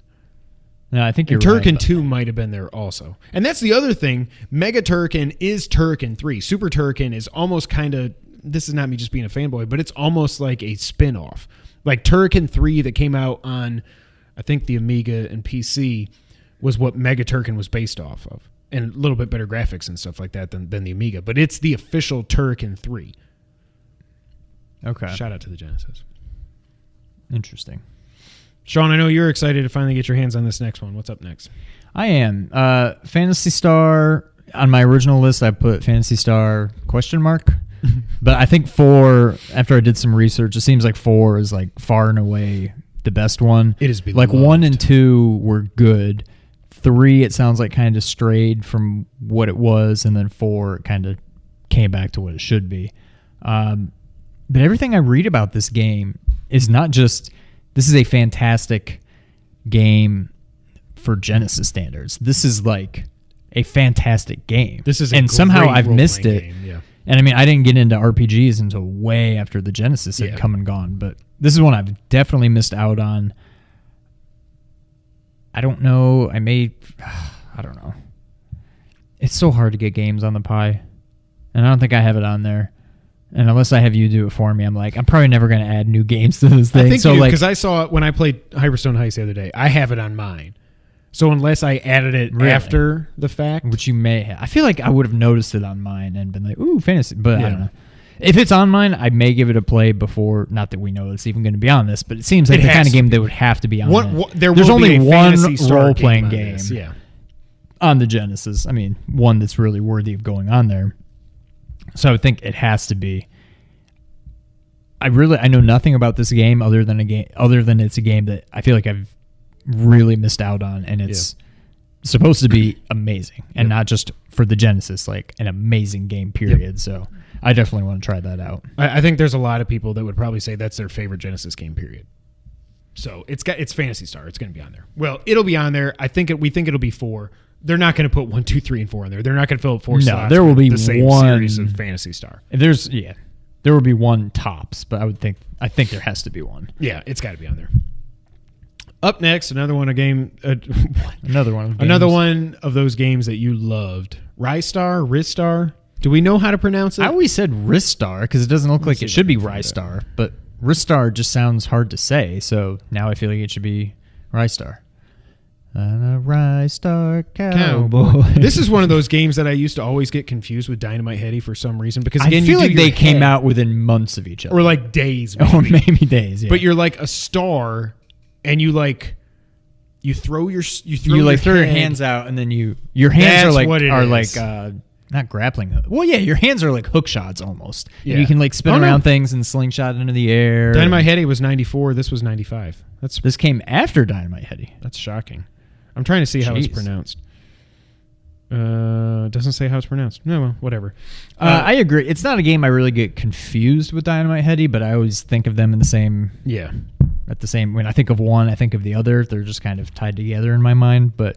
No, I think you're Turrican right. 2 might have been there also. And that's the other thing. Mega Turrican is Turrican 3. Super Turrican is almost kind of, this is not me just being a fanboy, but it's almost like a spin-off. Like Turrican 3 that came out on, I think, the Amiga and PC was what Mega Turrican was based off of. And a little bit better graphics and stuff like that than the Amiga. But it's the official Turrican 3. Okay. Shout out to the Genesis. Interesting. Sean, I know you're excited to finally get your hands on this next one. What's up next? I am. Phantasy Star, on my original list, I put Phantasy Star ? But I think 4, after I did some research, it seems like 4 is like far and away the best one. It is beloved. Like 1 and 2 were good. 3, it sounds like kind of strayed from what it was, and then 4 kind of came back to what it should be. But everything I read about this game is not just, this is a fantastic game for Genesis standards. This is like a fantastic game. This is and somehow I've missed it. Game, yeah. And I mean, I didn't get into RPGs until way after the Genesis had come and gone, but this is one I've definitely missed out on. I don't know. I don't know. It's so hard to get games on the Pi, and I don't think I have it on there. And unless I have you do it for me, I'm probably never going to add new games to this thing. I think so, because I saw it when I played Hyperstone Heist the other day. I have it on mine. So unless I added it after the fact. Which you may have. I feel like I would have noticed it on mine and been like, ooh, fantasy. But I don't know. If it's on mine, I may give it a play before. Not that we know it's even going to be on this, but it seems like the kind of game that would have to be on it. There's only one role-playing game on the Genesis. I mean, one that's really worthy of going on there. So I would think it has to be. I know nothing about this game other than it's a game that I feel like I've really missed out on, and it's supposed to be amazing, and not just for the Genesis, like an amazing game, period. So I definitely want to try that out. I think there's a lot of people that would probably say that's their favorite Genesis game, period. So it's Phantasy Star. It's going to be on there. Well, it'll be on there. We think it'll be 4. They're not going to put 1, 2, 3, and 4 in there. They're not going to fill up 4 slots. No, there will be the same one series of Phantasy Star. There will be one tops, but I think there has to be one. Yeah, it's got to be on there. Up next, another one Another one of those games that you loved. Ristar. Do we know how to pronounce it? I always said Ristar because it doesn't look like it should be Ristar, but Ristar just sounds hard to say. So now I feel like it should be Ristar. I'm a Ristar cowboy. This is one of those games that I used to always get confused with Dynamite Headdy for some reason, because again, I feel like they came out within months of each other, or like days, or maybe days. Yeah. But you're like a star, and you throw your hands out, and then your hands are like not grappling. Well, yeah, your hands are like hook shots almost. Yeah. And you can like spin around things and slingshot into the air. Dynamite Headdy was 94. This was 95. This came after Dynamite Headdy. That's shocking. I'm trying to see how it's pronounced. Doesn't say how it's pronounced. No, well, whatever. I agree. It's not a game I really get confused with Dynamite Headdy, but I always think of them in the same. Yeah. At the same. When I think of one, I think of the other. They're just kind of tied together in my mind. But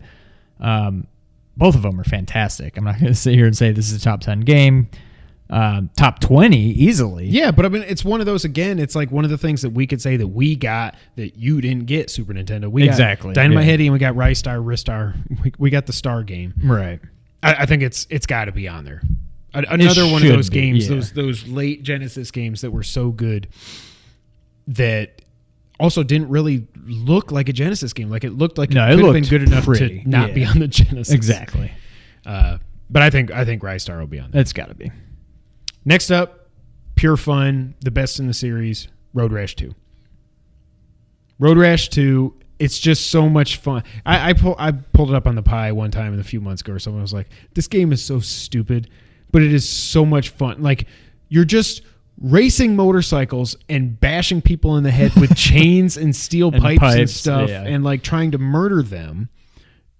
both of them are fantastic. I'm not going to sit here and say this is a top 10 game. Top 20 easily. Yeah, but I mean, it's one of those, again, it's like one of the things that we could say that we got that you didn't get, Super Nintendo. We got Dynamite Headdy, and we got Ristar. We got the Star game. Right. I think it's got to be on there. Another one of those games, those late Genesis games that were so good that also didn't really look like a Genesis game. Like it looked like it could have been good enough to not be on the Genesis. Exactly. But I think Ristar will be on there. It's got to be. Next up, pure fun, the best in the series, Road Rash 2. Road Rash 2, it's just so much fun. I pulled it up on the Pi one time a few months ago or something. I was like, this game is so stupid, but it is so much fun. Like, you're just racing motorcycles and bashing people in the head with chains and steel pipes and stuff, and like trying to murder them.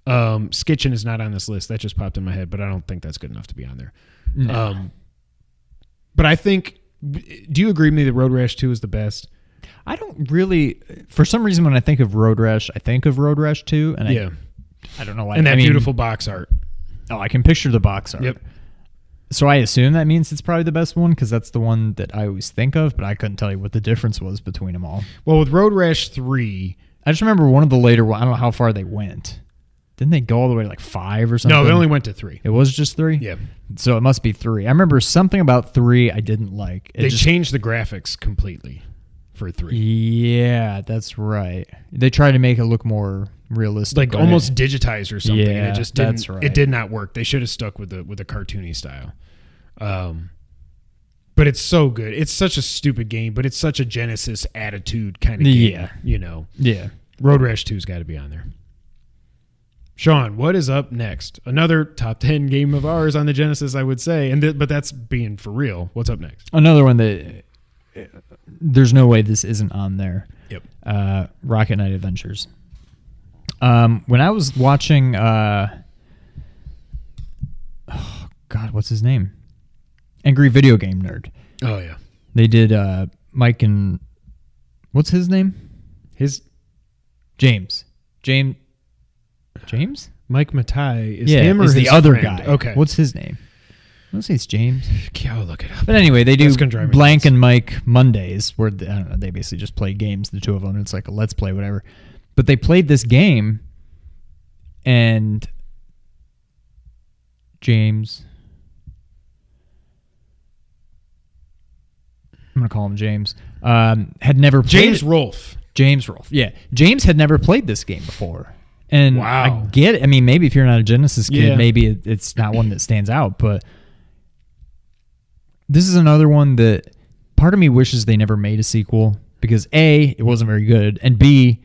Skitchin is not on this list. That just popped in my head, but I don't think that's good enough to be on there. No. But I think, do you agree with me that Road Rash 2 is the best? I don't really, for some reason when I think of Road Rash, I think of Road Rash 2. And I don't know why. And that beautiful box art. Oh, I can picture the box art. Yep. So I assume that means it's probably the best one because that's the one that I always think of, but I couldn't tell you what the difference was between them all. Well, with Road Rash 3... I just remember one of the later ones, I don't know how far they went. Didn't they go all the way to like 5 or something? No, they only went to 3. It was just 3? Yeah. So it must be 3. I remember something about 3 I didn't like. They changed the graphics completely for 3. Yeah, that's right. They tried to make it look more realistic. Like almost digitized or something. Yeah, and it just didn't, that's right. It did not work. They should have stuck with the cartoony style. But it's so good. It's such a stupid game, but it's such a Genesis attitude kind of game. Yeah. You know? Yeah. Road Rash 2's got to be on there. Sean, what is up next? Another top 10 game of ours on the Genesis, I would say. But that's being for real. What's up next? Another one that there's no way this isn't on there. Yep. Rocket Knight Adventures. When I was watching, oh God, what's his name? Angry Video Game Nerd. Oh, yeah. They did Mike and... What's his name? James? Mike Matai is him or is his the other friend? guy. Okay. What's his name? I want to say it's James. Okay, I'll look it up. But anyway, they do Blank nuts. and Mike Mondays where, I don't know, they basically just play games, the two of them. It's like a let's play, whatever. But they played this game and I'm going to call him James, had never played James Rolfe. James Rolfe. Yeah. James had never played this game before. And Wow. I get it. I mean, maybe if you're not a Genesis kid, Yeah. maybe it's not one that stands out. But this is another one that part of me wishes they never made a sequel because A, it wasn't very good. And B,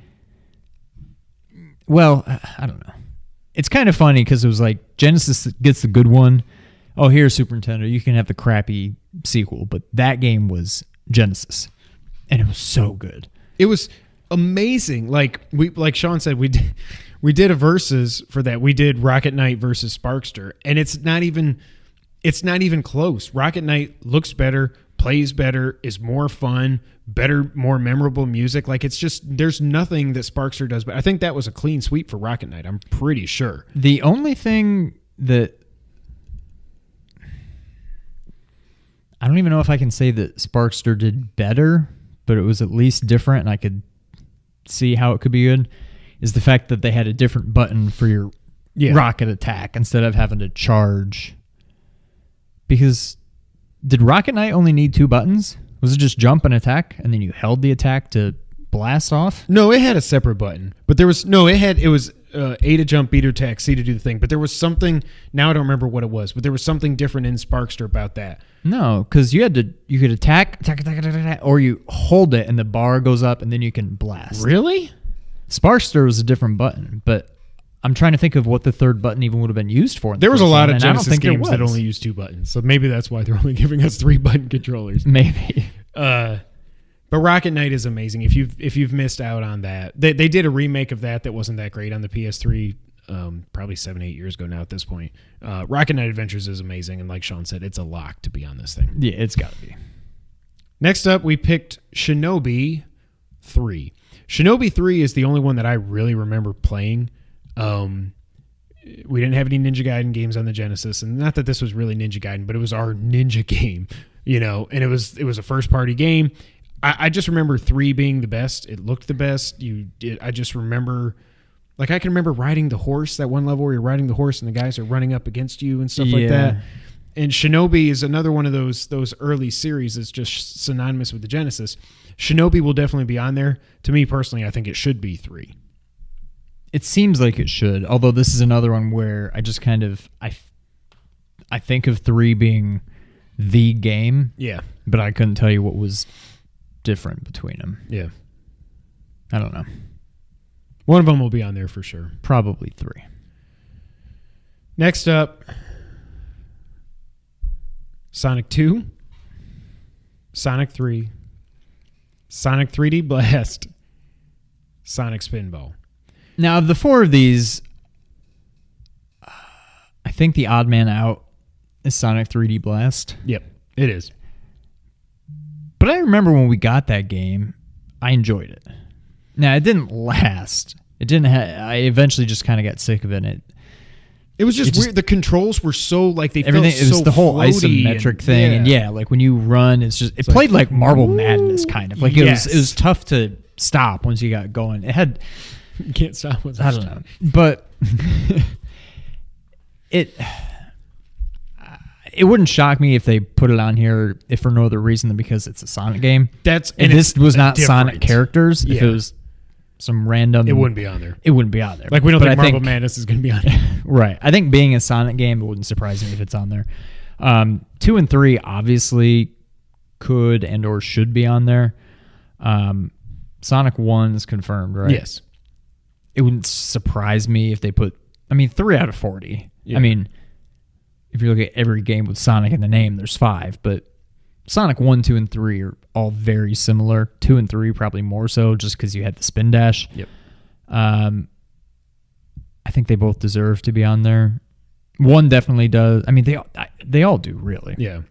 well, I don't know. It's kind of funny because it was like Genesis gets the good one. Oh, here's Super Nintendo. You can have the crappy sequel. But that game was Genesis. And it was so good. It was amazing. Like Sean said, we did a versus for that. We did Rocket Knight versus Sparkster, and it's not even close. Rocket Knight looks better, plays better, is more fun, better, more memorable music. Like it's just there's nothing that Sparkster does. But I think that was a clean sweep for Rocket Knight. I'm pretty sure. The only thing that I don't even know if I can say that Sparkster did better, but it was at least different, and I could see how it could be good, is the fact that they had a different button for your rocket attack instead of having to charge. Because did Rocket Knight only need 2 buttons? Was it just jump and attack, and then you held the attack to blast off? No, it had a separate button, but it was A to jump, B to attack, C to do the thing. But there was something, now I don't remember what it was, but there was something different in Sparkster about that. No, because you could attack, or you hold it and the bar goes up and then you can blast. Really? Sparkster was a different button, but I'm trying to think of what the third button even would have been used for. There was a lot of and I don't Genesis think games that only use 2 buttons, so maybe that's why they're only giving us 3 button controllers. Maybe. But Rocket Knight is amazing. If you've missed out on that, they did a remake of that wasn't that great on the PS3. Probably 7-8 years ago now at this point. Rocket Knight Adventures is amazing, and like Sean said, it's a lock to be on this thing. Yeah, it's got to be. Next up, we picked Shinobi 3. Shinobi 3 is the only one that I really remember playing. We didn't have any Ninja Gaiden games on the Genesis, and not that this was really Ninja Gaiden, but it was our ninja game, and it was a first-party game. I just remember 3 being the best. It looked the best. I just remember... Like, I can remember riding the horse, that one level where you're riding the horse and the guys are running up against you and stuff like that. And Shinobi is another one of those early series that's just synonymous with the Genesis. Shinobi will definitely be on there. To me personally, I think it should be 3. It seems like it should, although this is another one where I just kind of... I think of 3 being the game. Yeah. But I couldn't tell you what was different between them. Yeah. I don't know. One of them will be on there for sure. Probably 3. Next up, Sonic 2, Sonic 3, Sonic 3D Blast, Sonic Spinball. Now, of the 4 of these, I think the odd man out is Sonic 3D Blast. Yep, it is. But I remember when we got that game, I enjoyed it. Now, it didn't last. It didn't. I eventually just kind of got sick of it. It was just weird. The controls were so like they everything. felt It was so the whole floaty isometric thing, and like when you run, it's played like Marble Madness kind of. Like it was tough to stop once you got going. It had you can't stop once. I don't know, but it wouldn't shock me if they put it on here if for no other reason than because it's a Sonic game. If this was not different. Sonic characters, if it was some random, it wouldn't be on there. It wouldn't be on there. Like we don't think Marble Madness is going to be on there. Right. I think being a Sonic game, it wouldn't surprise me if it's on there. 2 and 3 obviously could and or should be on there. Sonic 1 is confirmed, right? Yes. It wouldn't surprise me if they put, 3 out of 40. Yeah. If you look at every game with Sonic in the name, there's 5, but Sonic 1, 2, and 3 are all very similar. 2 and 3 probably more so just because you had the spin dash. Yep. I think they both deserve to be on there. 1 definitely does. They all do, really. Yeah.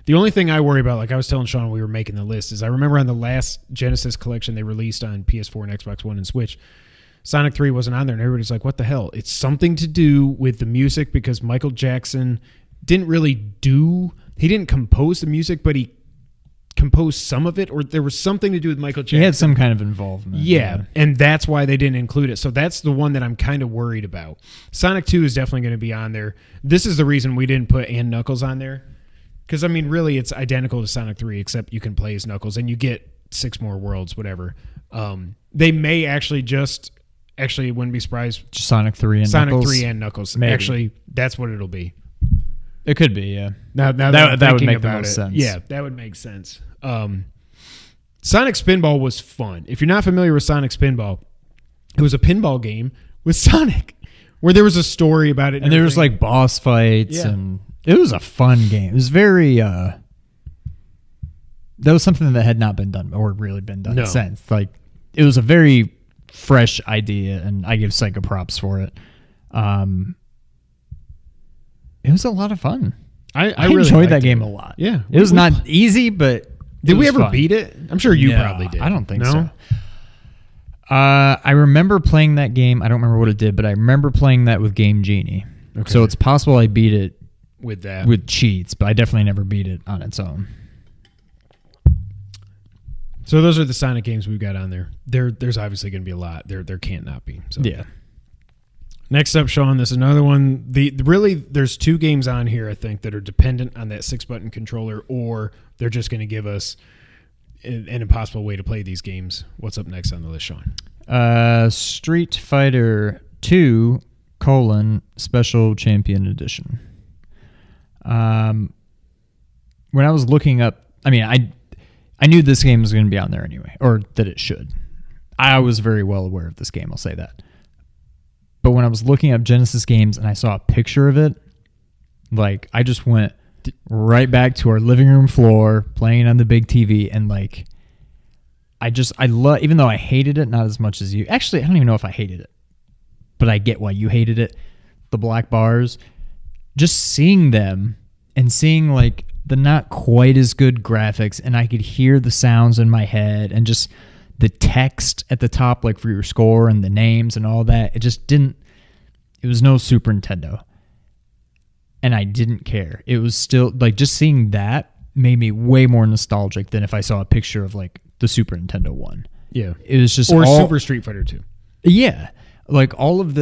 The only thing I worry about, like I was telling Sean when we were making the list, is I remember on the last Genesis collection they released on PS4 and Xbox One and Switch, Sonic 3 wasn't on there, and everybody's like, what the hell? It's something to do with the music because Michael Jackson didn't he didn't compose the music, but he composed some of it, or there was something to do with Michael Jackson. He had some kind of involvement. Yeah, and that's why they didn't include it. So that's the one that I'm kind of worried about. Sonic 2 is definitely going to be on there. This is the reason we didn't put And Knuckles on there, Because, I mean, really, it's identical to Sonic 3, except you can play as Knuckles, and you get 6 more worlds, whatever. They may actually wouldn't be surprised. Sonic 3 and Sonic Knuckles? 3 and Knuckles. Maybe. Actually, that's what it'll be. It could be, yeah. Now that would thinking make the about most it, sense. Yeah, that would make sense. Sonic Spinball was fun. If you're not familiar with Sonic Spinball, it was a pinball game with Sonic, where there was a story about it. And there was like boss fights, and it was a fun game. It was very, that was something that had not been done or really been done since. Like, it was a very fresh idea, and I give Sega props for it. It was a lot of fun. I really liked enjoyed that game a lot. Yeah. It was not easy, but did we ever fun. beat it? I'm sure you probably did. I don't think so. I remember playing that game. I don't remember what it did, but I remember playing that with Game Genie. Okay. So it's possible I beat it with cheats, but I definitely never beat it on its own. So those are the Sonic games we've got on there. There's obviously going to be a lot. There can't not be. So. Yeah. Next up, Sean, this is another one. There's 2 games on here, I think, that are dependent on that 6-button controller, or they're just going to give us an impossible way to play these games. What's up next on the list, Sean? Street Fighter 2, Special Champion Edition. When I was looking up, I mean, I knew this game was going to be on there anyway, or that it should. I was very well aware of this game, I'll say that. But when I was looking up Genesis games and I saw a picture of it, like, I just went right back to our living room floor, playing on the big TV, and like, I love, even though I hated it, not as much as you. Actually, I don't even know if I hated it, but I get why you hated it. The black bars, just seeing them and seeing like the not quite as good graphics, and I could hear the sounds in my head, and just the text at the top, like for your score and the names and all that. It was no Super Nintendo. And I didn't care. It was still like, just seeing that made me way more nostalgic than if I saw a picture of like the Super Nintendo one. Yeah. It was just Super Street Fighter 2. Yeah. Like all of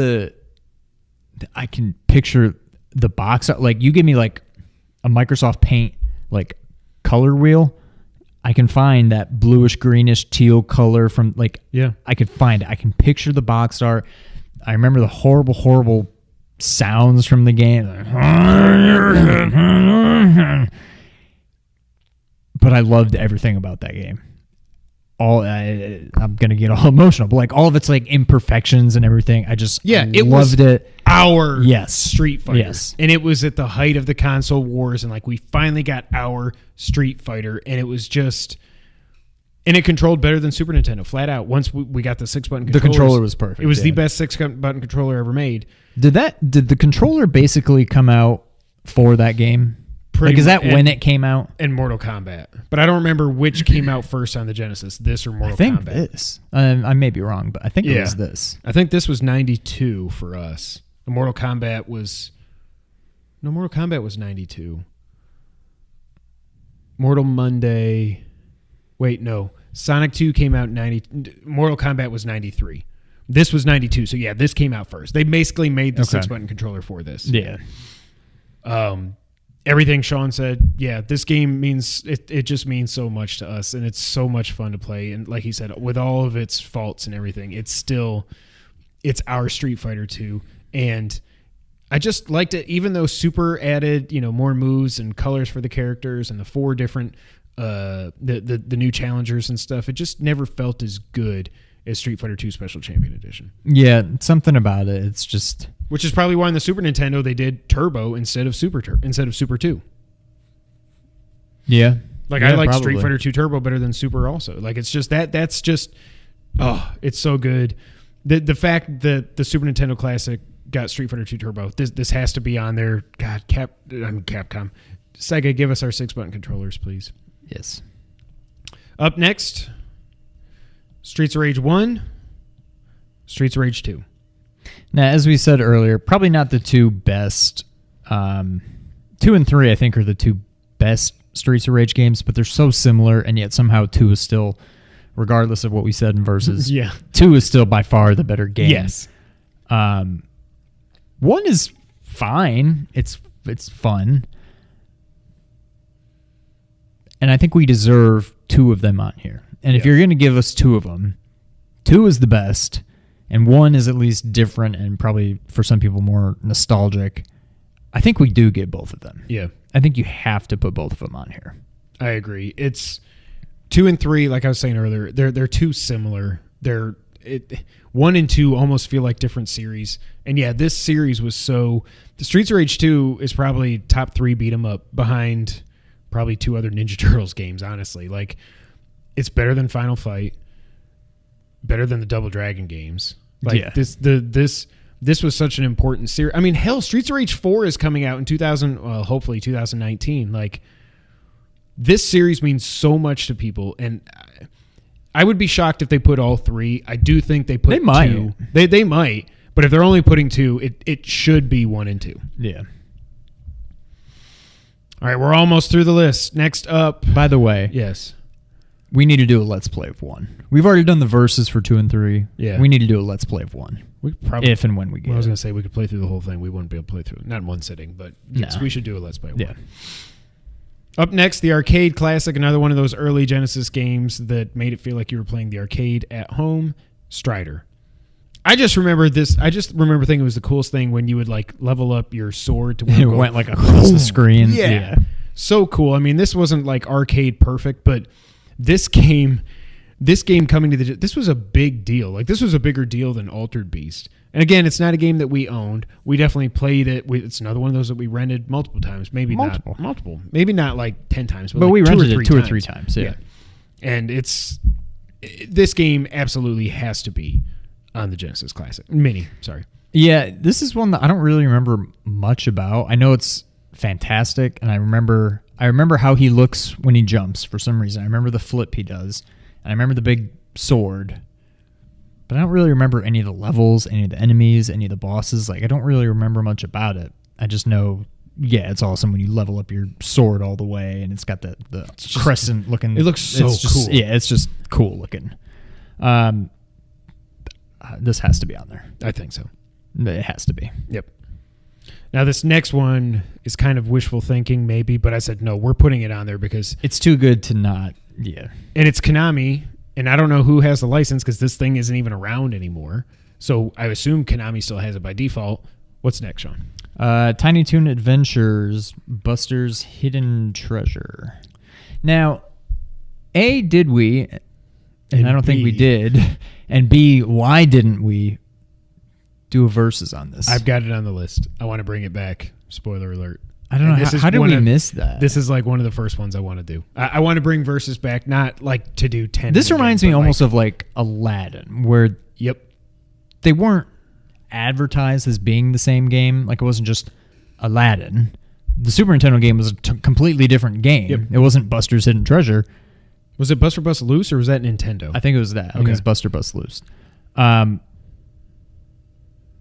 I can picture the box. Like you give me like a Microsoft Paint, like color wheel. I can find that bluish, greenish, teal color from like, I could find it. I can picture the box art. I remember the horrible, horrible sounds from the game. But I loved everything about that game. I'm going to get all emotional, but like all of its like imperfections and everything. I loved it. Our Street Fighter. Yes. And it was at the height of the console wars, and like we finally got our Street Fighter, and it was just, and it controlled better than Super Nintendo, flat out. Once we got the 6-button controller. The controller was perfect. It was the best 6-button controller ever made. Did the controller basically come out for that game? Is that when it came out? In Mortal Kombat. But I don't remember which came out first on the Genesis, this or Mortal Kombat. I think this. I may be wrong, but I think it was this. I think this was 92 for us. Mortal Kombat was 92. Mortal Monday. Wait, no. Sonic 2 came out in 90. Mortal Kombat was 93. This was 92. So yeah, this came out first. They basically made the 6-button controller for this. Yeah. Everything Sean said, this game means it just means so much to us, and it's so much fun to play. And like he said, with all of its faults and everything, it's our Street Fighter 2. And I just liked it, even though Super added, more moves and colors for the characters and the 4 different the new challengers and stuff. It just never felt as good as Street Fighter 2 Special Champion Edition. Yeah, something about it. It's just, which is probably why on the Super Nintendo they did Turbo instead of Super 2. Yeah. Like I like Street Fighter 2 Turbo better than Super also. Like it's just that's just it's so good. The fact that the Super Nintendo Classic got Street Fighter 2 Turbo, this has to be on there. God, Capcom. Sega, give us our 6-button controllers, please. Yes. Up next, Streets of Rage 1, Streets of Rage 2. Now, as we said earlier, probably not the 2 best. 2 and 3, I think, are the 2 best Streets of Rage games, but they're so similar, and yet somehow 2 is still, regardless of what we said in Versus, 2 is still by far the better game. Yes. 1 is fine. It's fun. And I think we deserve 2 of them on here. And if you're going to give us 2 of them, 2 is the best, and 1 is at least different and probably for some people more nostalgic. I think we do get both of them. Yeah. I think you have to put both of them on here. I agree. It's 2 and 3, like I was saying earlier, they're too similar. 1 and 2 almost feel like different series. And yeah, this series was the Streets of Rage 2 is probably top 3 beat 'em up behind probably 2 other Ninja Turtles games, honestly. Like, it's better than Final Fight, better than the Double Dragon games. Like, yeah. This was such an important series. I mean, hell, Streets of Rage 4 is coming out in hopefully 2019. Like, this series means so much to people, and I would be shocked if they put all 3. I do think they put 2. They might, but if they're only putting 2, it should be 1 and 2. Yeah. All right, we're almost through the list. Next up. By the way, Yes. we need to do a Let's Play of 1. We've already done the verses for 2 and 3. Yeah. We need to do a Let's Play of 1. We probably, If and when we get I was it. going to say we could play through the whole thing. We wouldn't be able to play through it. Not in one sitting, but yes, No. we should do a Let's Play. Yeah. Up next, the arcade classic, another one of those early Genesis games that made it feel like you were playing the arcade at home, Strider. I just remember thinking it was the coolest thing when you would like level up your sword to where It went like across the screen. Yeah. So cool. I mean, this wasn't like arcade perfect, but this game coming to this was a big deal. Like, this was a bigger deal than Altered Beast. And again, it's not a game that we owned. We definitely played it. It's another one of those that we rented multiple times. Maybe not multiple. Maybe not like 10 times, but like we rented it 2 or times. 3 times. Yeah. And this game absolutely has to be on the Genesis Classic. Mini, sorry. Yeah, this is one that I don't really remember much about. I know it's fantastic, and I remember how he looks when he jumps for some reason. I remember the flip he does, and I remember the big sword. But I don't really remember any of the levels, any of the enemies, any of the bosses. Like, I don't really remember much about it. I just know, yeah, it's awesome when you level up your sword all the way, and it's got the crescent looking. It looks so cool. Yeah, it's just cool looking. This has to be on there. I think so. It has to be. Yep. Now, this next one is kind of wishful thinking, maybe, but I said, no, we're putting it on there because It's too good to not, yeah. And it's Konami, and I don't know who has the license because this thing isn't even around anymore. So I assume Konami still has it by default. What's next, Sean? Tiny Toon Adventures, Buster's Hidden Treasure. Now, A, did we, and I don't think we did, and B, why didn't we do a versus on this? I've got it on the list. I want to bring it back. Spoiler alert. I don't know. How did we miss that? This is like one of the first ones I want to do. I want to bring versus back, not like to do 10. This reminds me almost of like Aladdin, where they weren't advertised as being the same game. Like, it wasn't just Aladdin. The Super Nintendo game was a completely different game. Yep. It wasn't Buster's Hidden Treasure. Was it Buster Bust Loose or was that Nintendo? I think it was that. I think Okay. it was Buster Bust Loose.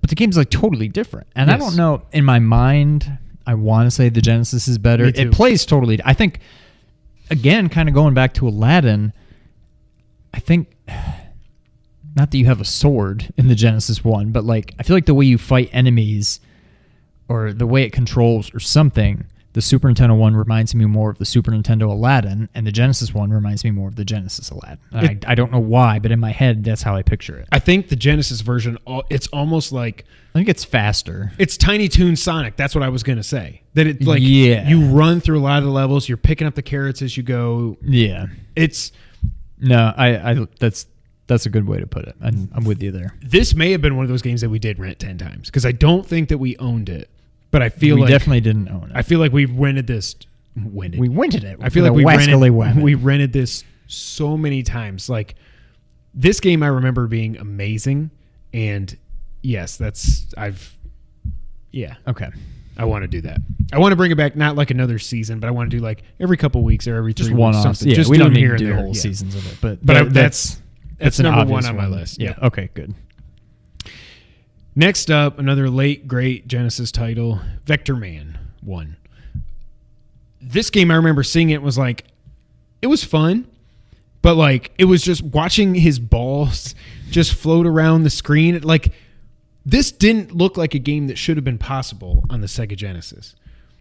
But the game's like totally different. And I Yes. don't know, in my mind, I want to say the Genesis is better. Me too. It plays totally. I think, again, kind of going back to Aladdin, I think, not that you have a sword in the Genesis one, but like, I feel like the way you fight enemies or the way it controls or something, the Super Nintendo one reminds me more of the Super Nintendo Aladdin, and the Genesis one reminds me more of the Genesis Aladdin. I don't know why, but in my head, that's how I picture it. I think the Genesis version, it's almost like I think it's faster. it's Tiny Toon Sonic. That's what I was going to say. That it like Yeah. you run through a lot of the levels. You're picking up the carrots as you go. Yeah. It's No, I that's a good way to put it. I'm with you there. this may have been one of those games that we did rent 10 times because I don't think that we owned it, but I feel We like definitely didn't own it. I feel like we've rented this. Rented. We rented it. I feel like we rented this so many times. Like, this game, I remember being amazing, and yes, Okay. I want to do that. I want to bring it back, not like another season, but I want to do like every couple weeks or every 3 Just weeks, one off. something. Yeah, Just we do don't them need here to and do there. whole Yeah. seasons of it, but But that's number an one obvious on my list. Yeah. Okay. Good. Next up, another late great Genesis title, Vector Man 1. This game, I remember seeing it, was like, it was fun, but like, it was just watching his balls just float around the screen. Like, this didn't look like a game that should have been possible on the Sega Genesis.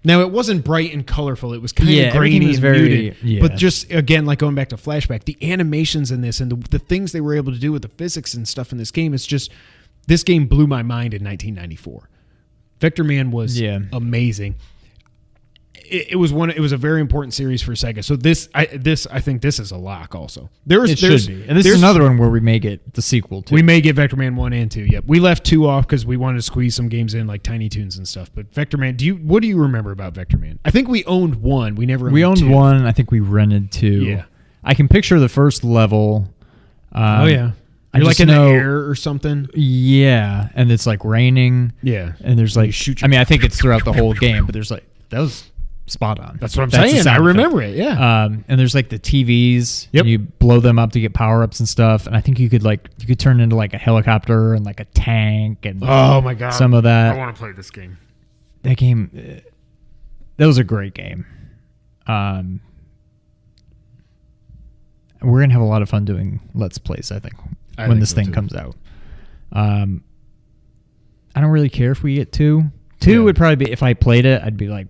Now, it wasn't bright and colorful. It was kind of everything grainy was and very muted. But just, again, like going back to Flashback, the animations in this and the things they were able to do with the physics and stuff in this game, it's just, this game blew my mind in 1994. Vectorman was amazing. It was a very important series for Sega. So I think this is a lock also. It should be. And this is another one where we may get the sequel too. We may get Vectorman 1 and 2. Yep. We left 2 off because we wanted to squeeze some games in like Tiny Toons and stuff. But Vectorman, what do you remember about Vectorman? I think we owned 1. We never owned 2. We owned 1. I think we rented 2. Yeah. I can picture the first level. Oh yeah. You're like in the air or something. Yeah, and it's like raining. Yeah. And there's like I think it's throughout the whole game, but there's like that was spot on. That's what I'm saying. I remember it. Yeah. And there's like the TVs. Yep. And you blow them up to get power ups and stuff. And I think you could turn into like a helicopter and like a tank and oh my god, some of that. I want to play this game. That game, that was a great game. We're gonna have a lot of fun doing Let's Plays. I think when this thing comes out. I don't really care if we get 2. 2 would probably be, if I played it, I'd be like,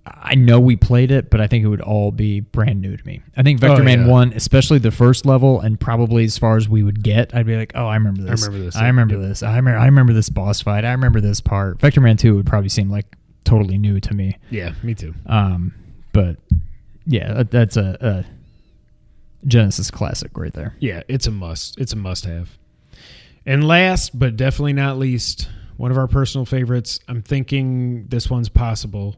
I know we played it, but I think it would all be brand new to me. I think Vectorman 1, especially the first level, and probably as far as we would get, I'd be like, oh, I remember this. I remember this boss fight. I remember this part. Vectorman 2 would probably seem like totally new to me. Yeah, me too. But yeah, that's a Genesis classic right there. Yeah, it's a must. It's a must-have. And last, but definitely not least, one of our personal favorites. I'm thinking this one's possible.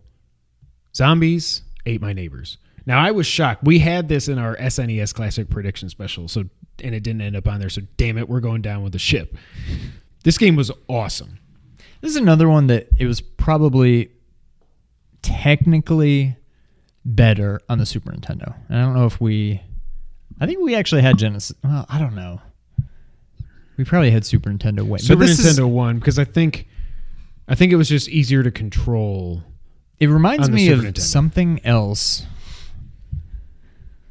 Zombies Ate My Neighbors. Now, I was shocked. We had this in our SNES Classic Prediction Special, and it didn't end up on there, so damn it, we're going down with the ship. This game was awesome. This is another one that it was probably technically better on the Super Nintendo. And I don't know if I think we actually had Genesis. Well, I don't know. We probably had Super Nintendo way. Super Nintendo 1, because I think it was just easier to control. It reminds me of Nintendo. something else.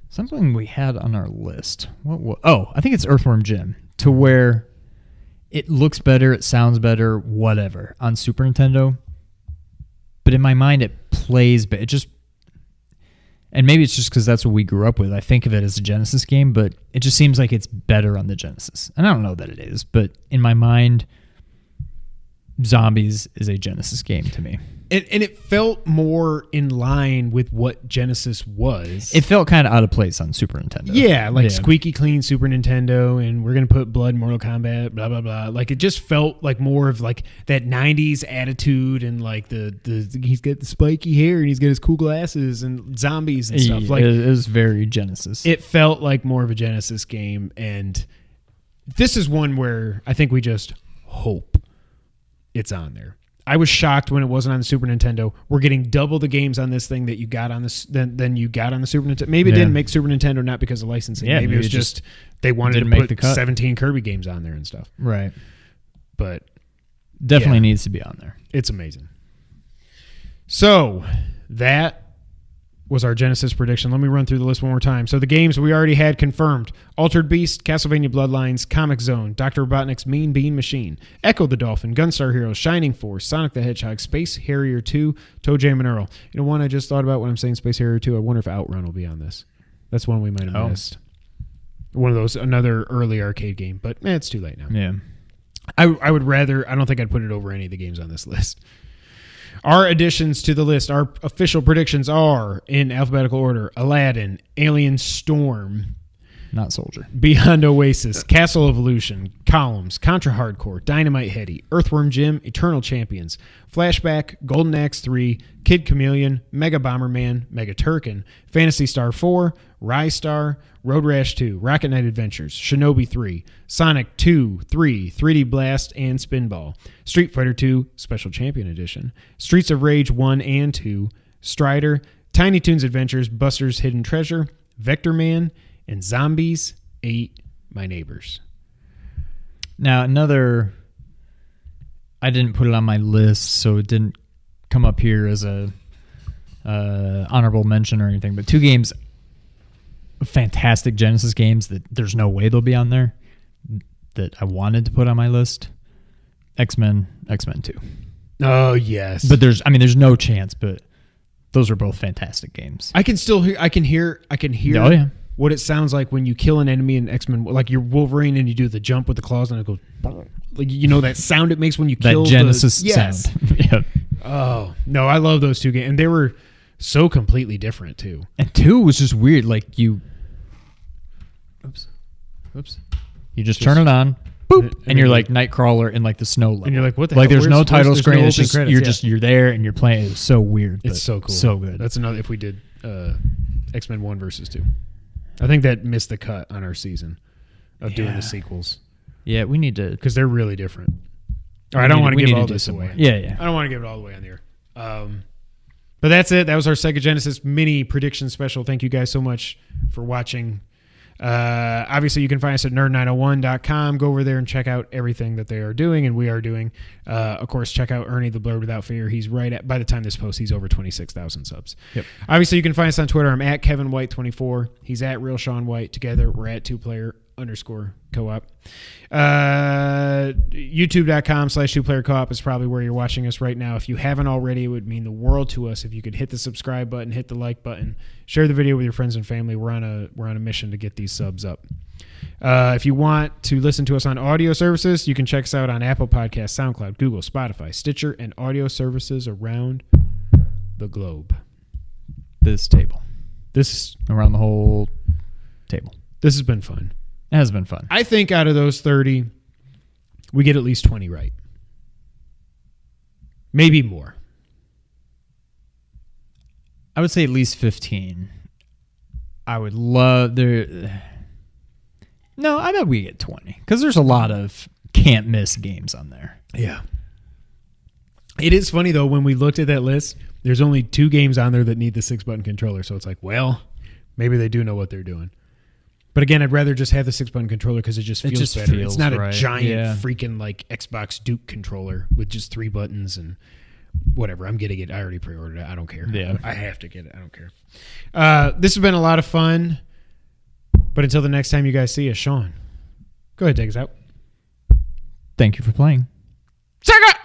Something we had on our list. I think it's Earthworm Jim, to where it looks better, it sounds better, whatever, on Super Nintendo. But in my mind, it plays, but it just... And maybe it's just because that's what we grew up with. I think of it as a Genesis game, but it just seems like it's better on the Genesis. And I don't know that it is, but in my mind, Zombies is a Genesis game to me. And it felt more in line with what Genesis was. It felt kind of out of place on Super Nintendo. Yeah, squeaky clean Super Nintendo, and we're going to put blood, Mortal Kombat, blah, blah, blah. Like, it just felt like more of like that 90s attitude, and like the he's got the spiky hair and he's got his cool glasses and zombies and stuff. Like, it was very Genesis. It felt like more of a Genesis game, and this is one where I think we just hope it's on there. I was shocked when it wasn't on the Super Nintendo. We're getting double the games on this thing that you got on this than you got on the Super Nintendo. Maybe it didn't make Super Nintendo not because of licensing. Yeah, maybe it was just they wanted to put 17 Kirby games on there and stuff. Right. But definitely needs to be on there. It's amazing. So that was our Genesis prediction. Let me run through the list one more time. So the games we already had confirmed: Altered Beast, Castlevania Bloodlines, Comic Zone, Dr. Robotnik's Mean Bean Machine, Echo the Dolphin, Gunstar Heroes, Shining Force, Sonic the Hedgehog, Space Harrier 2, Toe Jam and Earl. You know, one I just thought about when I'm saying Space Harrier 2, I wonder if Outrun will be on this. That's one we might have missed. One of those, another early arcade game, but it's too late now. Yeah. I would rather, I don't think I'd put it over any of the games on this list. Our additions to the list, our official predictions are, in alphabetical order: Aladdin, Alien Storm, not Soldier, Beyond Oasis, Castle Evolution, Columns, Contra Hardcore, Dynamite Headdy, Earthworm Jim, Eternal Champions, Flashback, Golden Axe 3, Kid Chameleon, Mega Bomberman, Mega Turrican, Phantasy Star 4, Rise Star, Road Rash 2, Rocket Knight Adventures, Shinobi 3, Sonic 2, 3, 3D Blast, and Spinball, Street Fighter 2 Special Champion Edition, Streets of Rage 1 and 2, Strider, Tiny Toons Adventures, Buster's Hidden Treasure, Vectorman, and Zombies Ate My Neighbors. Now, another... I didn't put it on my list, so it didn't come up here as a honorable mention or anything, but 2 games... fantastic Genesis games that there's no way they'll be on there that I wanted to put on my list. X-Men 2. Oh yes. But there's no chance. But those are both fantastic games. I can still hear. I can hear. Oh yeah. What it sounds like when you kill an enemy in X-Men, like you're Wolverine and you do the jump with the claws and it goes, like that sound it makes when you kill that Genesis yes. sound. Yep. Oh no, I love those two games, and they were so completely different too. And 2 was just weird. Like you, oops, you just turn it on, boop, and you're like Nightcrawler in like the snow level, and you're like, what the like hell? there's no title screen. No it's just credits, you're there and you're playing. It was so weird. It's so cool, so good. That's another. If we did X-Men 1 versus 2, I think that missed the cut on our season of doing the sequels. Yeah, we need to because they're really different. All right, I don't want to give all this away. Yeah. I don't want to give it all the way on the air. But that's it. That was our Sega Genesis mini prediction special. Thank you guys so much for watching. Obviously, you can find us at nerd901.com. Go over there and check out everything that they are doing and we are doing. Of course, check out Ernie the Blurred Without Fear. He's by the time this posts, he's over 26,000 subs. Yep. Obviously, you can find us on Twitter. I'm at Kevin White 24. He's at Real Sean White. Together, we're at 2player_co-op. YouTube.com/2playerco-op is probably where you're watching us right now. If you haven't already, it would mean the world to us if you could hit the subscribe button, hit the like button, share the video with your friends and family. We're on a mission to get these subs up. If you want to listen to us on audio services, you can check us out on Apple Podcasts, SoundCloud, Google, Spotify, Stitcher, and audio services around the globe. This table. This around the whole table. This has been fun. It has been fun. I think out of those 30, we get at least 20 right. Maybe more. I would say at least 15. I would love No, I bet we get 20 because there's a lot of can't miss games on there. Yeah. It is funny though when we looked at that list, there's only 2 games on there that need the 6-button controller, so it's like, well, maybe they do know what they're doing. But again, I'd rather just have the 6-button controller because it just feels better. It's not a giant freaking like Xbox Duke controller with just 3 buttons and whatever. I'm getting it. I already pre-ordered it. I don't care. Yeah. I have to get it. I don't care. This has been a lot of fun. But until the next time you guys see us, Sean, go ahead, take us out. Thank you for playing. Sega!